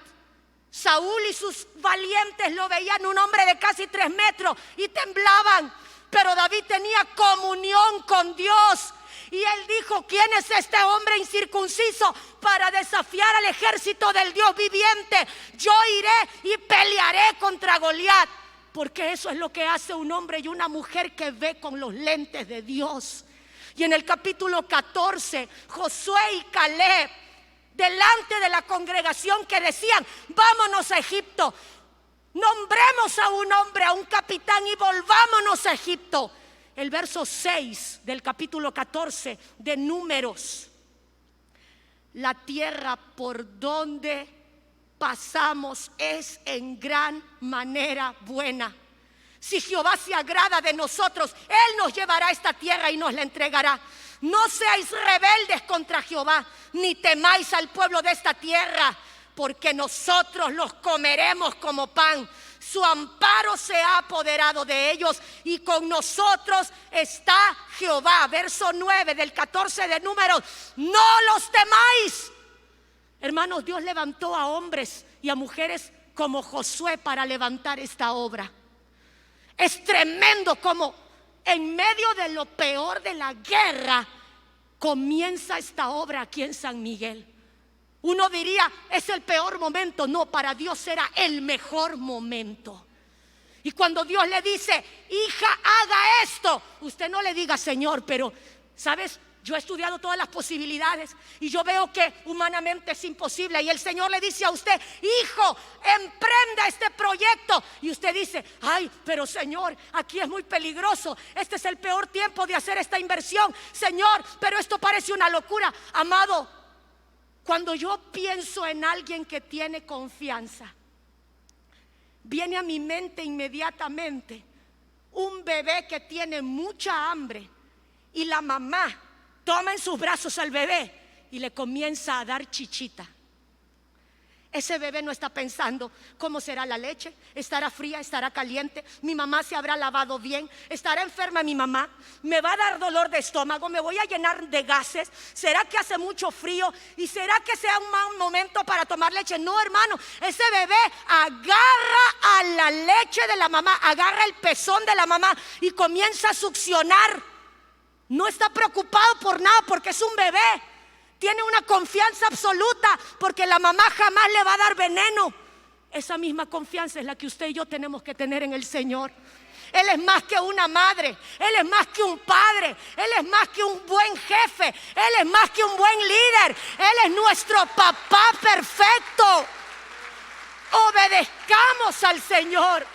Saúl y sus valientes lo veían un hombre de casi 3 metros y temblaban. Pero David tenía comunión con Dios. Y él dijo: ¿quién es este hombre incircunciso para desafiar al ejército del Dios viviente? Yo iré y pelearé contra Goliat. Porque eso es lo que hace un hombre y una mujer que ve con los lentes de Dios. Y en el capítulo 14, Josué y Caleb, delante de la congregación que decían: vámonos a Egipto, nombremos a un hombre, a un capitán, y volvámonos a Egipto. El verso 6 del capítulo 14 de Números: la tierra por donde pasamos es en gran manera buena. Si Jehová se agrada de nosotros, Él nos llevará a esta tierra y nos la entregará. No seáis rebeldes contra Jehová, ni temáis al pueblo de esta tierra, porque nosotros los comeremos como pan. Su amparo se ha apoderado de ellos y con nosotros está Jehová. Verso 9 del 14 de Números: no los temáis. Hermanos, Dios levantó a hombres y a mujeres como Josué para levantar esta obra. Es tremendo como en medio de lo peor de la guerra comienza esta obra aquí en San Miguel. Uno diría: es el peor momento. No, para Dios era el mejor momento. Y cuando Dios le dice: hija, haga esto, usted no le diga: Señor, pero ¿sabes? Yo he estudiado todas las posibilidades y yo veo que humanamente es imposible. Y el Señor le dice a usted: hijo, emprenda este proyecto. Y usted dice: ay, pero Señor, aquí es muy peligroso. Este es el peor tiempo de hacer esta inversión. Señor, pero esto parece una locura. Amado, cuando yo pienso en alguien que tiene confianza, viene a mi mente inmediatamente un bebé que tiene mucha hambre y la mamá toma en sus brazos al bebé y le comienza a dar chichita. Ese bebé no está pensando: ¿cómo será la leche? ¿Estará fría? ¿Estará caliente? ¿Mi mamá se habrá lavado bien? ¿Estará enferma mi mamá? ¿Me va a dar dolor de estómago? ¿Me voy a llenar de gases? ¿Será que hace mucho frío? ¿Y será que sea un mal momento para tomar leche? No, hermano, ese bebé agarra a la leche de la mamá, agarra el pezón de la mamá y comienza a succionar. No está preocupado por nada porque es un bebé. Tiene una confianza absoluta porque la mamá jamás le va a dar veneno. Esa misma confianza es la que usted y yo tenemos que tener en el Señor. Él es más que una madre, Él es más que un padre, Él es más que un buen jefe, Él es más que un buen líder. Él es nuestro papá perfecto. Obedezcamos al Señor.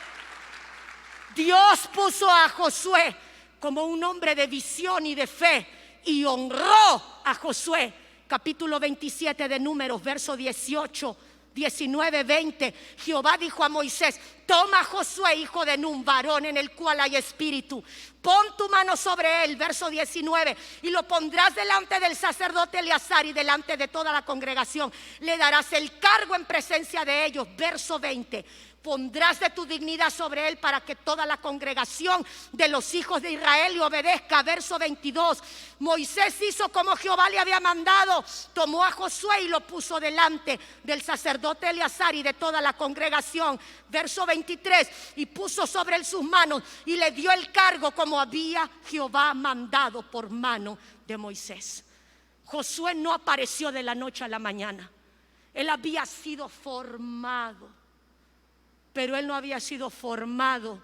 Dios puso a Josué como un hombre de visión y de fe y honró a Josué. Capítulo 27 de Números, verso 18, 19, 20. Jehová dijo a Moisés: toma a Josué, hijo de Nun, varón en el cual hay espíritu, pon tu mano sobre él, verso 19, y lo pondrás delante del sacerdote Eleazar y delante de toda la congregación. Le darás el cargo en presencia de ellos, verso 20. Pondrás de tu dignidad sobre él para que toda la congregación de los hijos de Israel le obedezca. Verso 22. Moisés hizo como Jehová le había mandado. Tomó a Josué y lo puso delante del sacerdote Eleazar y de toda la congregación. Verso 23. Y puso sobre él sus manos y le dio el cargo como había Jehová mandado por mano de Moisés. Josué no apareció de la noche a la mañana. Él había sido formado. Pero él no había sido formado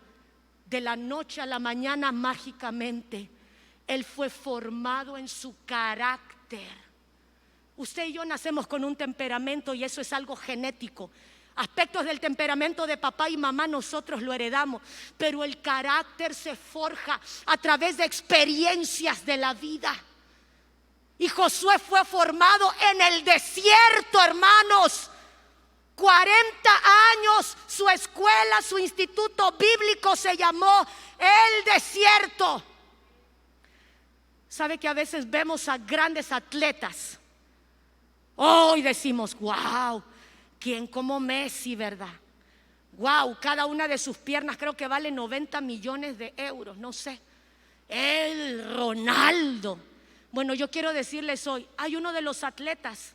de la noche a la mañana mágicamente. Él fue formado en su carácter Usted y yo nacemos con un temperamento y eso es algo genético. Aspectos del temperamento de papá y mamá nosotros lo heredamos, pero el carácter se forja a través de experiencias de la vida. Y Josué fue formado en el desierto, hermanos. 40 años, su escuela, su instituto bíblico se llamó el desierto. ¿Sabe que a veces vemos a grandes atletas? Hoy decimos, wow, ¿quién como Messi, verdad? Wow, cada una de sus piernas creo que vale 90 millones de euros, no sé. El Ronaldo. Bueno, yo quiero decirles hoy, hay uno de los atletas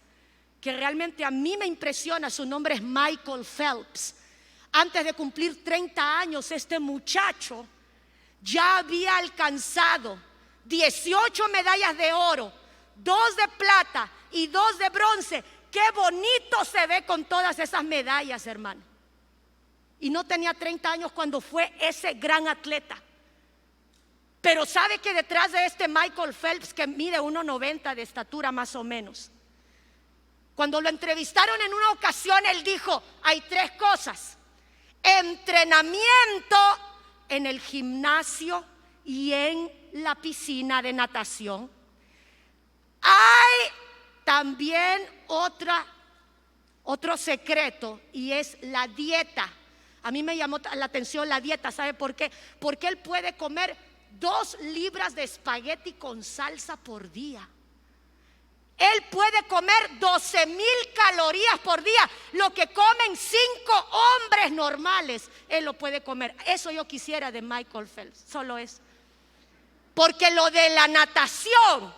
que realmente a mí me impresiona, su nombre es Michael Phelps. Antes de cumplir 30 años, este muchacho ya había alcanzado 18 medallas de oro, 2 de plata y 2 de bronce. Qué bonito se ve con todas esas medallas, hermano. Y no tenía 30 años cuando fue ese gran atleta. Pero sabe que detrás de este Michael Phelps, que mide 1,90 de estatura más o menos, cuando lo entrevistaron en una ocasión, él dijo, hay 3 cosas: entrenamiento en el gimnasio y en la piscina de natación. Hay también otro secreto, y es la dieta. A mí me llamó la atención la dieta. ¿Sabe por qué? Porque él puede comer 2 libras de espagueti con salsa por día. Él puede comer 12,000 calorías por día. Lo que comen 5 hombres normales, él lo puede comer. Eso yo quisiera de Michael Phelps, solo eso. Porque lo de la natación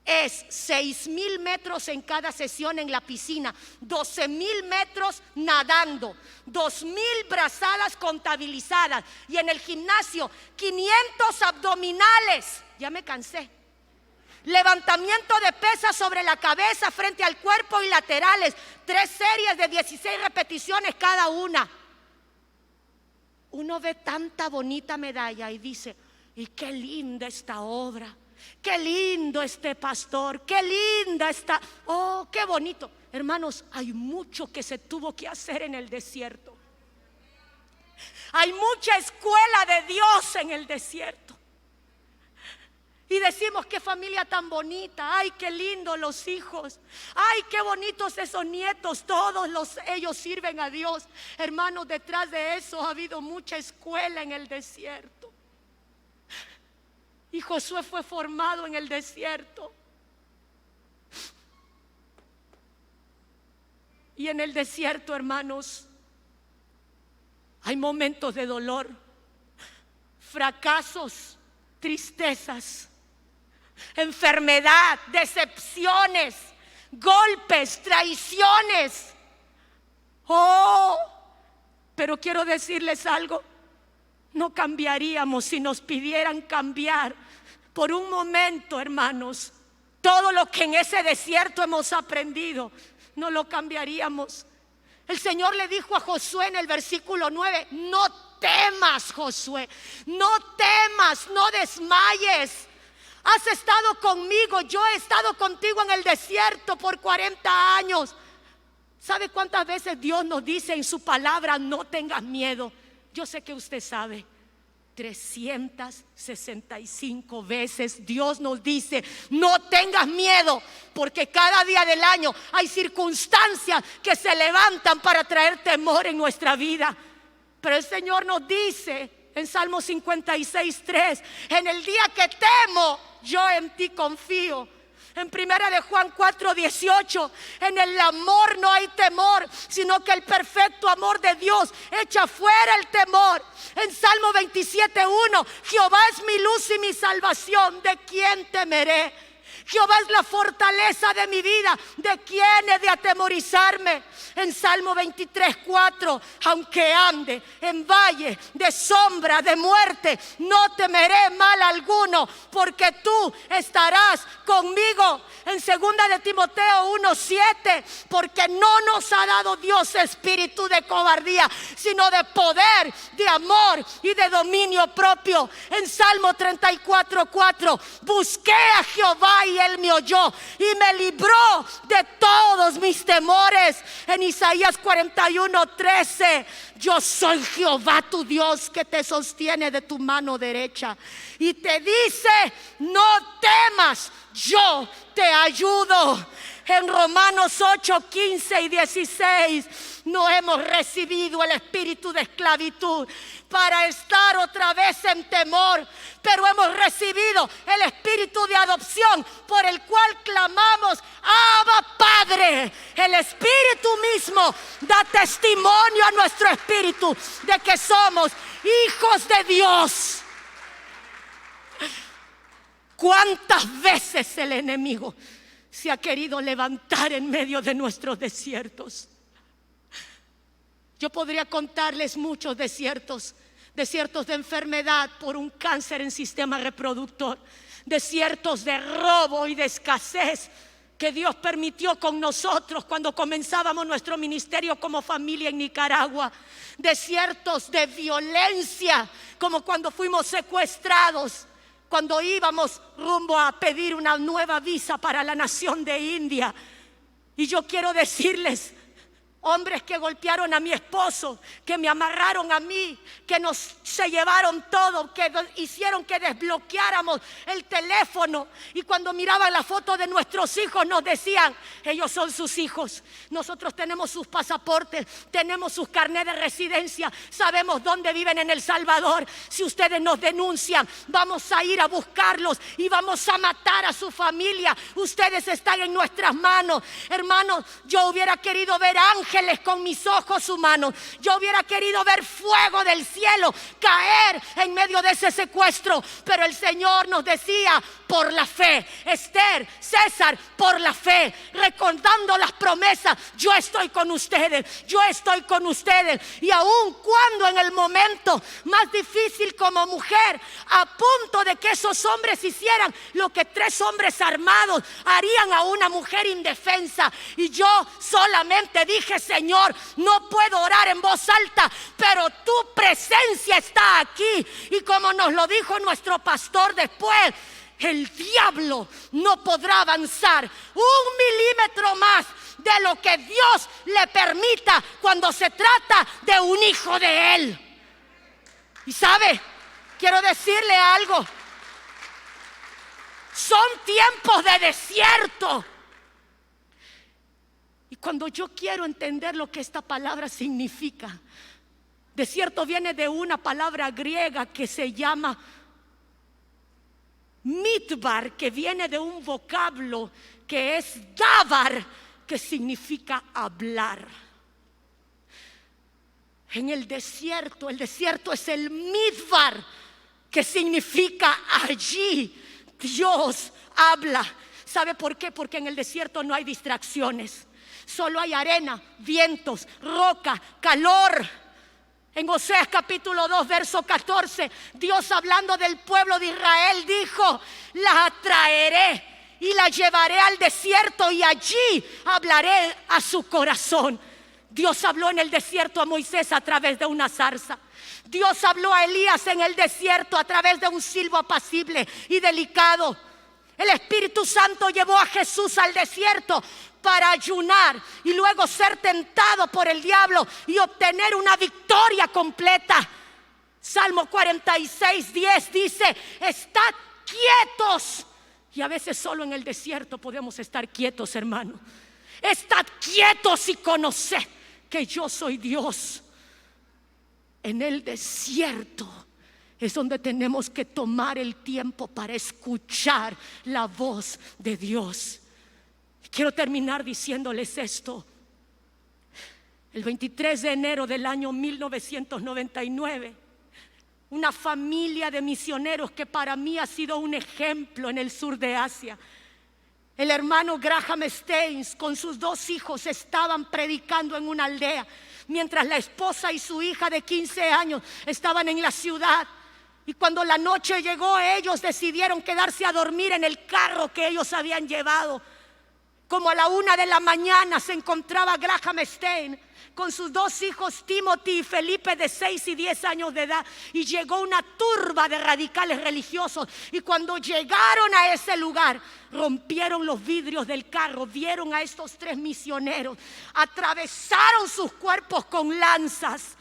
es 6,000 metros en cada sesión en la piscina, 12,000 metros nadando, 2,000 brazadas contabilizadas, y en el gimnasio 500 abdominales. Ya me cansé. Levantamiento de pesas sobre la cabeza, frente al cuerpo y laterales, 3 series de 16 repeticiones cada una. Uno ve tanta bonita medalla y dice, y qué linda esta obra, qué lindo este pastor, qué linda esta, oh, qué bonito. Hermanos, hay mucho que se tuvo que hacer en el desierto. Hay mucha escuela de Dios en el desierto. Y decimos, qué familia tan bonita, ay, qué lindo los hijos, ay, qué bonitos esos nietos, ellos sirven a Dios. Hermanos, detrás de eso ha habido mucha escuela en el desierto. Y Josué fue formado en el desierto. Y en el desierto, hermanos, hay momentos de dolor, fracasos, tristezas, enfermedad, decepciones, golpes, traiciones. Oh, pero quiero decirles algo. No cambiaríamos si nos pidieran cambiar por un momento, hermanos. Todo lo que en ese desierto hemos aprendido, no lo cambiaríamos. El Señor le dijo a Josué en el versículo 9, no temas, Josué, no temas, no desmayes. Has estado conmigo, yo he estado contigo en el desierto por 40 años. ¿Sabe cuántas veces Dios nos dice en su palabra, no tengas miedo? Yo sé que usted sabe, 365 veces Dios nos dice, no tengas miedo, porque cada día del año hay circunstancias que se levantan para traer temor en nuestra vida. Pero el Señor nos dice en Salmo 56:3, en el día que temo, yo en ti confío. En 1 de Juan 4:18, en el amor no hay temor, sino que el perfecto amor de Dios echa fuera el temor. En Salmo 27:1, Jehová es mi luz y mi salvación, ¿de quién temeré? Jehová es la fortaleza de mi vida, ¿de quién he de atemorizarme? En Salmo 23:4, aunque ande en valle de sombra de muerte, no temeré mal alguno, porque tú estarás conmigo. En 2 de Timoteo 1:7, porque no nos ha dado Dios espíritu de cobardía, sino de poder, de amor y de dominio propio. En Salmo 34:4, busqué a Jehová Jehová y Él me oyó y me libró de todos mis temores. En Isaías 41:13, yo soy Jehová tu Dios que te sostiene de tu mano derecha y te dice: no temas, yo te ayudo. En Romanos 8:15 y 16, no hemos recibido el espíritu de esclavitud para estar otra vez en temor, pero hemos recibido el espíritu de adopción por el cual clamamos: Abba, Padre. El Espíritu mismo da testimonio a nuestro espíritu de que somos hijos de Dios. ¿Cuántas veces el enemigo se ha querido levantar en medio de nuestros desiertos? Yo podría contarles muchos desiertos de enfermedad por un cáncer en sistema reproductor, desiertos de robo y de escasez que Dios permitió con nosotros cuando comenzábamos nuestro ministerio como familia en Nicaragua, desiertos de violencia como cuando fuimos secuestrados, cuando íbamos rumbo a pedir una nueva visa para la nación de India. Y yo quiero decirles, hombres que golpearon a mi esposo, que me amarraron a mí, que se llevaron todo, que hicieron que desbloqueáramos el teléfono, y cuando miraban la foto de nuestros hijos nos decían: ellos son sus hijos, nosotros tenemos sus pasaportes, tenemos sus carnets de residencia, sabemos dónde viven en El Salvador. Si ustedes nos denuncian, vamos a ir a buscarlos y vamos a matar a su familia. Ustedes están en nuestras manos. Hermanos, yo hubiera querido ver ángeles con mis ojos humanos. Yo hubiera querido ver fuego del cielo caer en medio de ese secuestro, pero el Señor nos decía: por la fe. Esther, César, por la fe, recordando las promesas: yo estoy con ustedes, yo estoy con ustedes. Y aun cuando en el momento más difícil como mujer, a punto de que esos hombres hicieran lo que 3 hombres armados harían a una mujer indefensa, y yo solamente dije: Señor, no puedo orar en voz alta, pero tu presencia está aquí. Y como nos lo dijo nuestro pastor después, el diablo no podrá avanzar 1 milímetro más de lo que Dios le permita cuando se trata de un hijo de Él. Y sabe, quiero decirle algo: son tiempos de desierto. Y cuando yo quiero entender lo que esta palabra significa, desierto viene de una palabra griega que se llama mitbar, que viene de un vocablo que es davar, que significa hablar. En el desierto es el mitbar, que significa allí Dios habla. ¿Sabe por qué? Porque en el desierto no hay distracciones. Solo hay arena, vientos, roca, calor. En Oseas capítulo 2 verso 14, Dios hablando del pueblo de Israel dijo: la atraeré y la llevaré al desierto y allí hablaré a su corazón. Dios habló en el desierto a Moisés a través de una zarza. Dios habló a Elías en el desierto a través de un silbo apacible y delicado. El Espíritu Santo llevó a Jesús al desierto para ayunar y luego ser tentado por el diablo y obtener una victoria completa. Salmo 46:10 dice: estad quietos. Y a veces solo en el desierto podemos estar quietos, hermano. Estad quietos y conoced que yo soy Dios. En el desierto es donde tenemos que tomar el tiempo para escuchar la voz de Dios. Quiero terminar diciéndoles esto. El 23 de enero del año 1999, una familia de misioneros que para mí ha sido un ejemplo en el sur de Asia, el hermano Graham Steins con sus 2 hijos estaban predicando en una aldea, mientras la esposa y su hija de 15 años estaban en la ciudad. Y cuando la noche llegó, ellos decidieron quedarse a dormir en el carro que ellos habían llevado. Como a la 1 de la mañana se encontraba Graham Stein con sus 2 hijos, Timothy y Felipe, de 6 y 10 años de edad, y llegó una turba de radicales religiosos. Y cuando llegaron a ese lugar, rompieron los vidrios del carro, vieron a estos 3 misioneros, atravesaron sus cuerpos con lanzas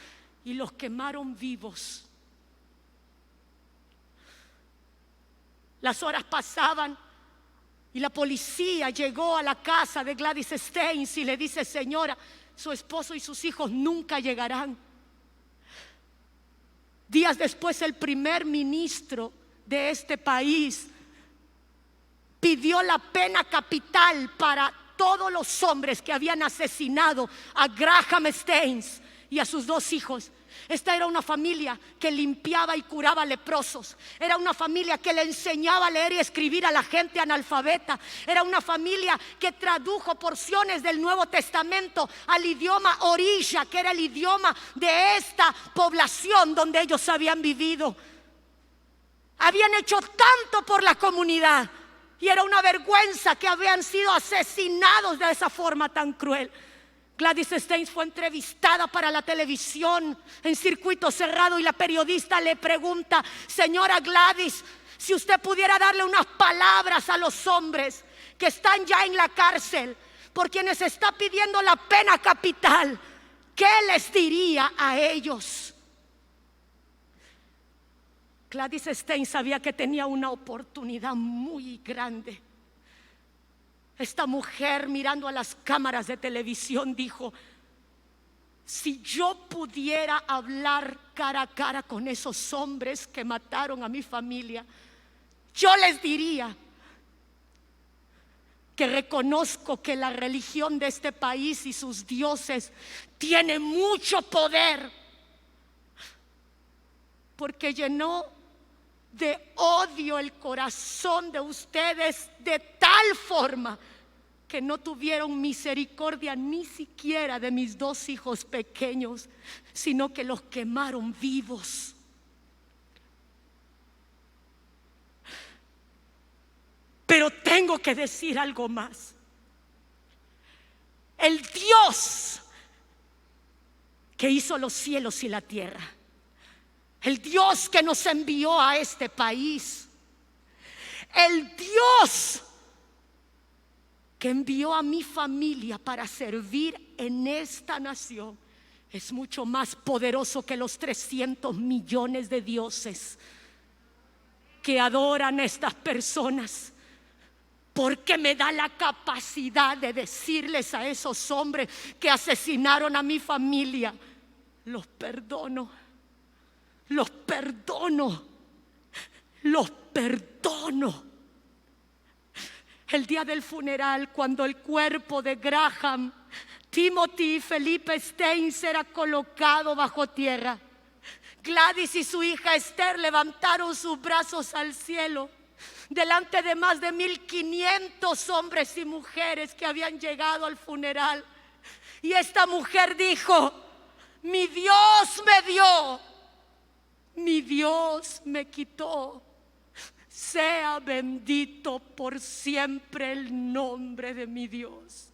y los quemaron vivos. Las horas pasaban y la policía llegó a la casa de Gladys Steins y le dice: señora, su esposo y sus hijos nunca llegarán. Días después, el primer ministro de este país pidió la pena capital para todos los hombres que habían asesinado a Graham Steins y a sus 2 hijos. Esta era una familia que limpiaba y curaba leprosos. Era una familia que le enseñaba a leer y escribir a la gente analfabeta. Era una familia que tradujo porciones del Nuevo Testamento al idioma orilla, que era el idioma de esta población donde ellos habían vivido. Habían hecho tanto por la comunidad y era una vergüenza que habían sido asesinados de esa forma tan cruel. Gladys Steins fue entrevistada para la televisión en circuito cerrado y la periodista le pregunta: señora Gladys, si usted pudiera darle unas palabras a los hombres que están ya en la cárcel por quienes está pidiendo la pena capital, ¿qué les diría a ellos? Gladys Steins sabía que tenía una oportunidad muy grande. Esta mujer, mirando a las cámaras de televisión, dijo: si yo pudiera hablar cara a cara con esos hombres que mataron a mi familia, yo les diría que reconozco que la religión de este país y sus dioses tiene mucho poder, porque llenó de odio el corazón de ustedes de tal forma que no tuvieron misericordia ni siquiera de mis 2 hijos pequeños, sino que los quemaron vivos. Pero tengo que decir algo más. El Dios que hizo los cielos y la tierra, el Dios que nos envió a este país, el Dios que envió a mi familia para servir en esta nación, es mucho más poderoso que los 300 millones de dioses que adoran a estas personas. Porque me da la capacidad de decirles a esos hombres que asesinaron a mi familia: los perdono, los perdono, los perdono. El día del funeral, cuando el cuerpo de Graham, Timothy y Felipe Steins era colocado bajo tierra, Gladys y su hija Esther levantaron sus brazos al cielo delante de más de 1500 hombres y mujeres que habían llegado al funeral. Y esta mujer dijo: mi Dios me dio, mi Dios me quitó. Sea bendito por siempre el nombre de mi Dios.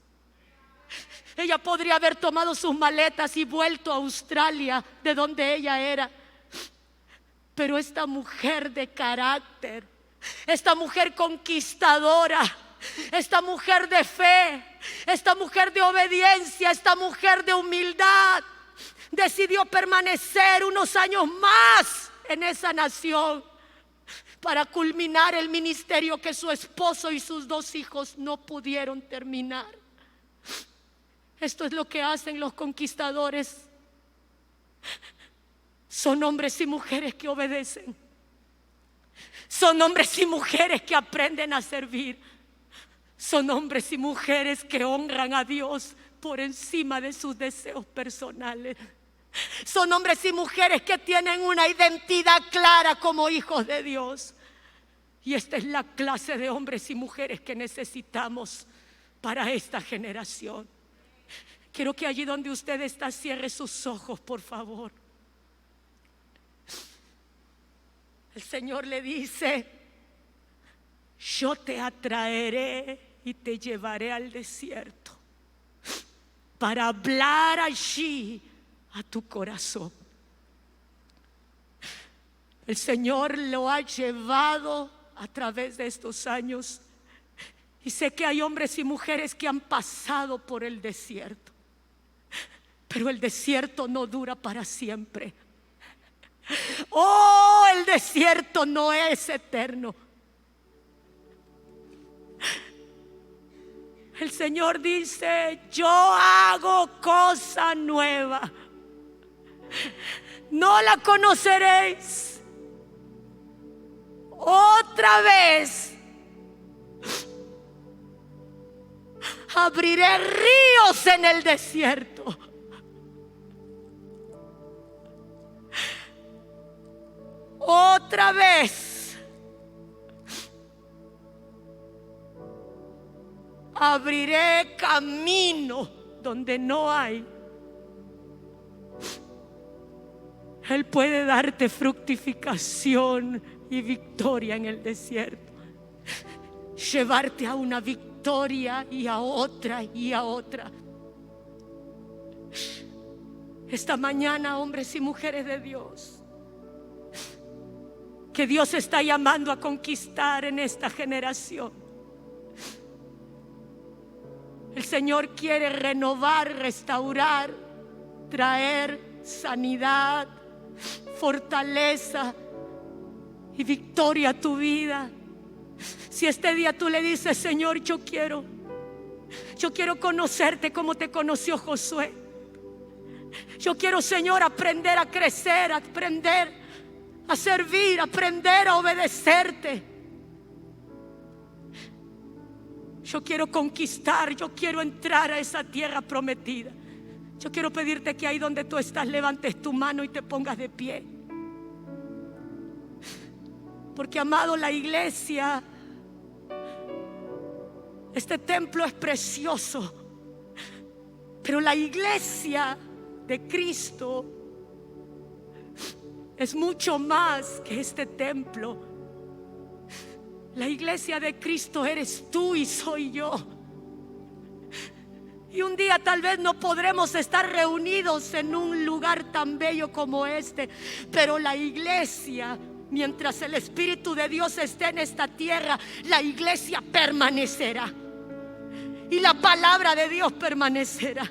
Ella podría haber tomado sus maletas y vuelto a Australia, de donde ella era. Pero esta mujer de carácter, esta mujer conquistadora, esta mujer de fe, esta mujer de obediencia, esta mujer de humildad, decidió permanecer unos años más en esa nación para culminar el ministerio que su esposo y sus 2 hijos no pudieron terminar. Esto es lo que hacen los conquistadores. Son hombres y mujeres que obedecen. Son hombres y mujeres que aprenden a servir. Son hombres y mujeres que honran a Dios por encima de sus deseos personales. Son hombres y mujeres que tienen una identidad clara como hijos de Dios. Y esta es la clase de hombres y mujeres que necesitamos para esta generación. Quiero que allí donde usted está cierre sus ojos, por favor. El Señor le dice: yo te atraeré y te llevaré al desierto para hablar allí a tu corazón. El Señor lo ha llevado a través de estos años, y sé que hay hombres y mujeres que han pasado por el desierto, pero el desierto no dura para siempre. Oh, el desierto no es eterno. El Señor dice: yo hago cosa nueva, no la conoceréis. Otra vez abriré ríos en el desierto. Otra vez abriré camino donde no hay. Él puede darte fructificación y victoria en el desierto, llevarte a una victoria y a otra y a otra. Esta mañana, hombres y mujeres de Dios, que Dios está llamando a conquistar en esta generación, el Señor quiere renovar, restaurar, traer sanidad, fortaleza y victoria a tu vida. Si este día tú le dices: Señor, yo quiero conocerte como te conoció Josué. Yo quiero, Señor, aprender a crecer, aprender a servir, aprender a obedecerte. Yo quiero conquistar, yo quiero entrar a esa tierra prometida. Yo quiero pedirte que ahí donde tú estás levantes tu mano y te pongas de pie. Porque, amado, la iglesia, este templo es precioso, pero la iglesia de Cristo es mucho más que este templo. La iglesia de Cristo eres tú y soy yo. Y un día tal vez no podremos estar reunidos en un lugar tan bello como este, pero la iglesia, mientras el Espíritu de Dios esté en esta tierra, la iglesia permanecerá y la palabra de Dios permanecerá.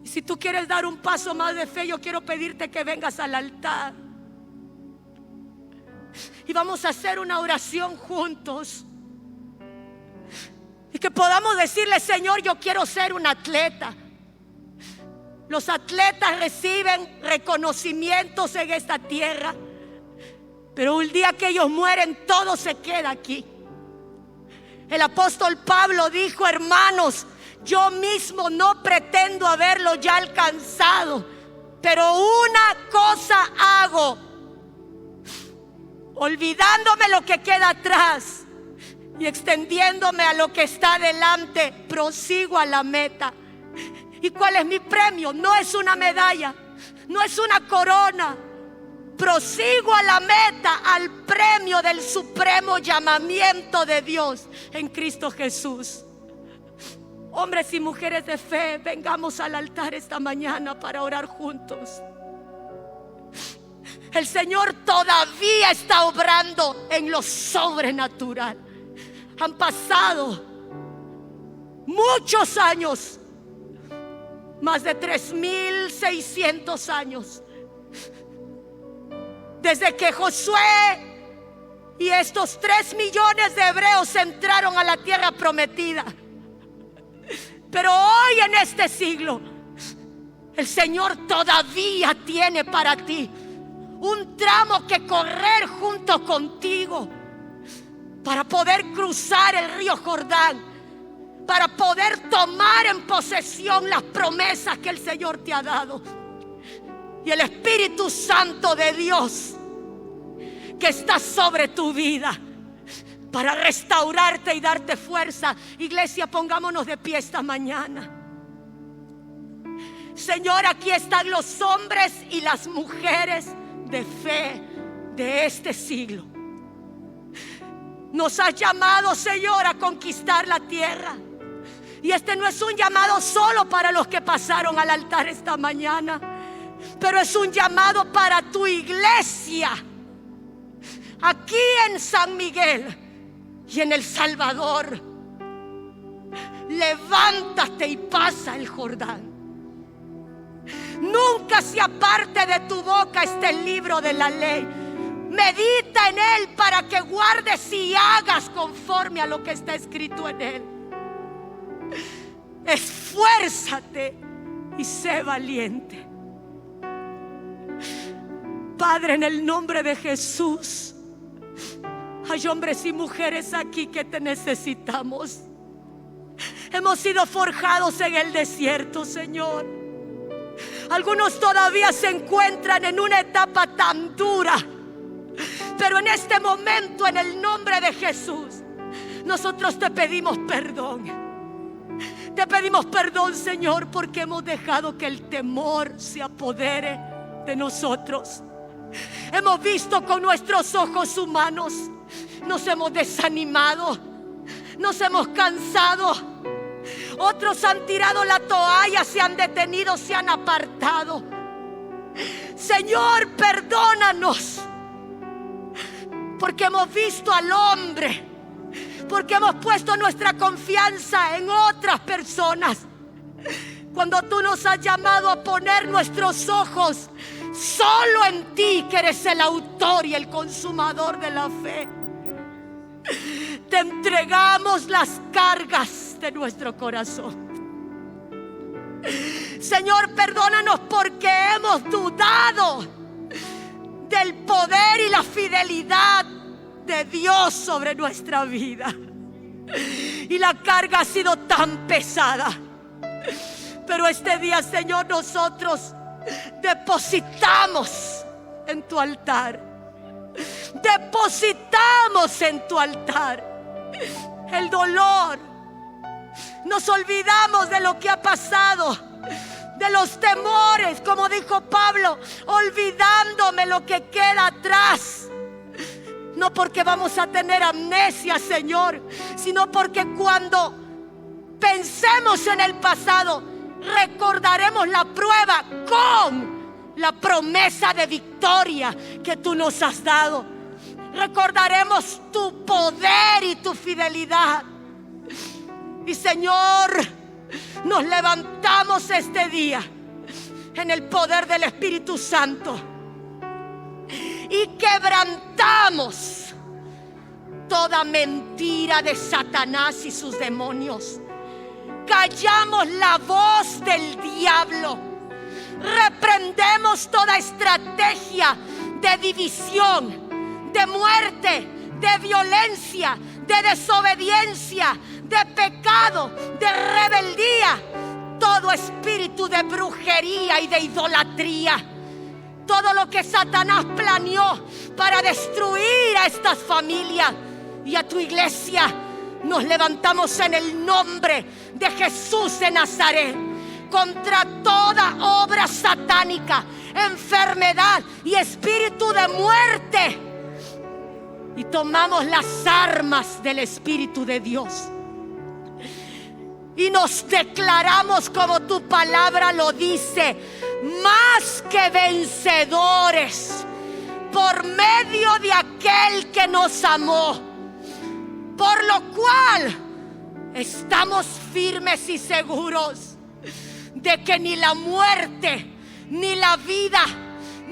Y si tú quieres dar un paso más de fe, yo quiero pedirte que vengas al altar y vamos a hacer una oración juntos. Y que podamos decirle: Señor, yo quiero ser un atleta. Los atletas reciben reconocimientos en esta tierra, pero un día que ellos mueren, todo se queda aquí. El apóstol Pablo dijo: hermanos, yo mismo no pretendo haberlo ya alcanzado, pero una cosa hago, olvidándome lo que queda atrás y extendiéndome a lo que está delante, prosigo a la meta. ¿Y cuál es mi premio? No es una medalla, no es una corona. Prosigo a la meta, al premio del supremo llamamiento de Dios en Cristo Jesús. Hombres y mujeres de fe, vengamos al altar esta mañana para orar juntos. El Señor todavía está obrando en lo sobrenatural. Han pasado muchos años, más de 3,600 años, desde que Josué y estos 3 millones de hebreos entraron a la tierra prometida. Pero hoy, en este siglo, el Señor todavía tiene para ti un tramo que correr junto contigo para poder cruzar el río Jordán, para poder tomar en posesión las promesas que el Señor te ha dado. Y el Espíritu Santo de Dios que está sobre tu vida para restaurarte y darte fuerza. Iglesia, pongámonos de pie esta mañana. Señor, aquí están los hombres y las mujeres de fe de este siglo. Nos has llamado, Señor, a conquistar la tierra. Y este no es un llamado solo para los que pasaron al altar esta mañana, pero es un llamado para tu iglesia, aquí en San Miguel y en El Salvador. Levántate y pasa el Jordán. Nunca se aparte de tu boca este libro de la ley. Medita en él para que guardes y hagas conforme a lo que está escrito en él. Esfuérzate y sé valiente. Padre, en el nombre de Jesús, hay hombres y mujeres aquí que te necesitamos. Hemos sido forjados en el desierto, Señor. Algunos todavía se encuentran en una etapa tan dura, pero en este momento, en el nombre de Jesús, nosotros te pedimos perdón. Te pedimos perdón, Señor, porque hemos dejado que el temor se apodere de nosotros. Hemos visto con nuestros ojos humanos, nos hemos desanimado, nos hemos cansado. Otros han tirado la toalla, se han detenido, se han apartado. Señor, perdónanos, porque hemos visto al hombre, porque hemos puesto nuestra confianza en otras personas, cuando tú nos has llamado a poner nuestros ojos solo en ti, que eres el autor y el consumador de la fe. Te entregamos las cargas de nuestro corazón. Señor, perdónanos porque hemos dudado del poder y la fidelidad de Dios sobre nuestra vida, y la carga ha sido tan pesada. Pero este día, Señor, nosotros depositamos en tu altar. Depositamos en tu altar el dolor. Nos olvidamos de lo que ha pasado, de los temores, como dijo Pablo, olvidándome lo que queda atrás. No porque vamos a tener amnesia, Señor, sino porque cuando pensemos en el pasado, recordaremos la prueba con la promesa de victoria que tú nos has dado. Recordaremos tu poder y tu fidelidad. Y Señor, nos levantamos este día en el poder del Espíritu Santo y quebrantamos toda mentira de Satanás y sus demonios. Callamos la voz del diablo. Reprendemos toda estrategia de división, de muerte, de violencia, de desobediencia, de pecado, de rebeldía, todo espíritu de brujería y de idolatría. Todo lo que Satanás planeó para destruir a estas familias y a tu iglesia, nos levantamos en el nombre de Jesús de Nazaret contra toda obra satánica, enfermedad y espíritu de muerte, y tomamos las armas del Espíritu de Dios y nos declaramos, como tu palabra lo dice, más que vencedores por medio de aquel que nos amó. Por lo cual estamos firmes y seguros de que ni la muerte, ni la vida,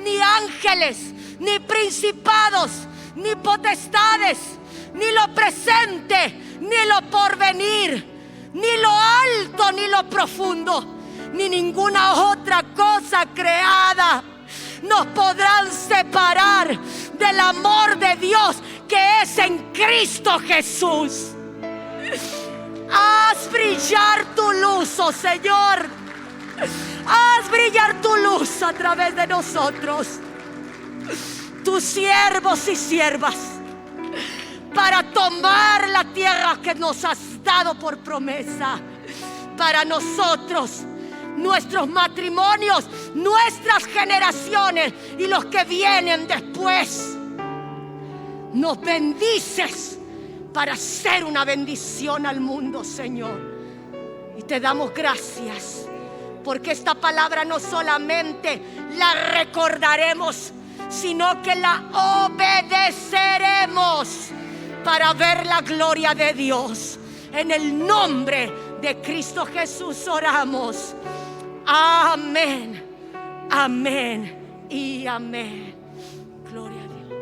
ni ángeles, ni principados, ni potestades, ni lo presente, ni lo porvenir, ni lo alto, ni lo profundo, ni ninguna otra cosa creada nos podrán separar del amor de Dios que es en Cristo Jesús. Haz brillar tu luz, oh Señor. Haz brillar tu luz a través de nosotros, tus siervos y siervas, para tomar la tierra que nos has dado por promesa para nosotros, nuestros matrimonios, nuestras generaciones y los que vienen después. Nos bendices para ser una bendición al mundo, Señor. Y te damos gracias, porque esta palabra no solamente la recordaremos, sino que la obedeceremos para ver la gloria de Dios. En el nombre de Cristo Jesús oramos. Amén, amén y amén. Gloria a Dios.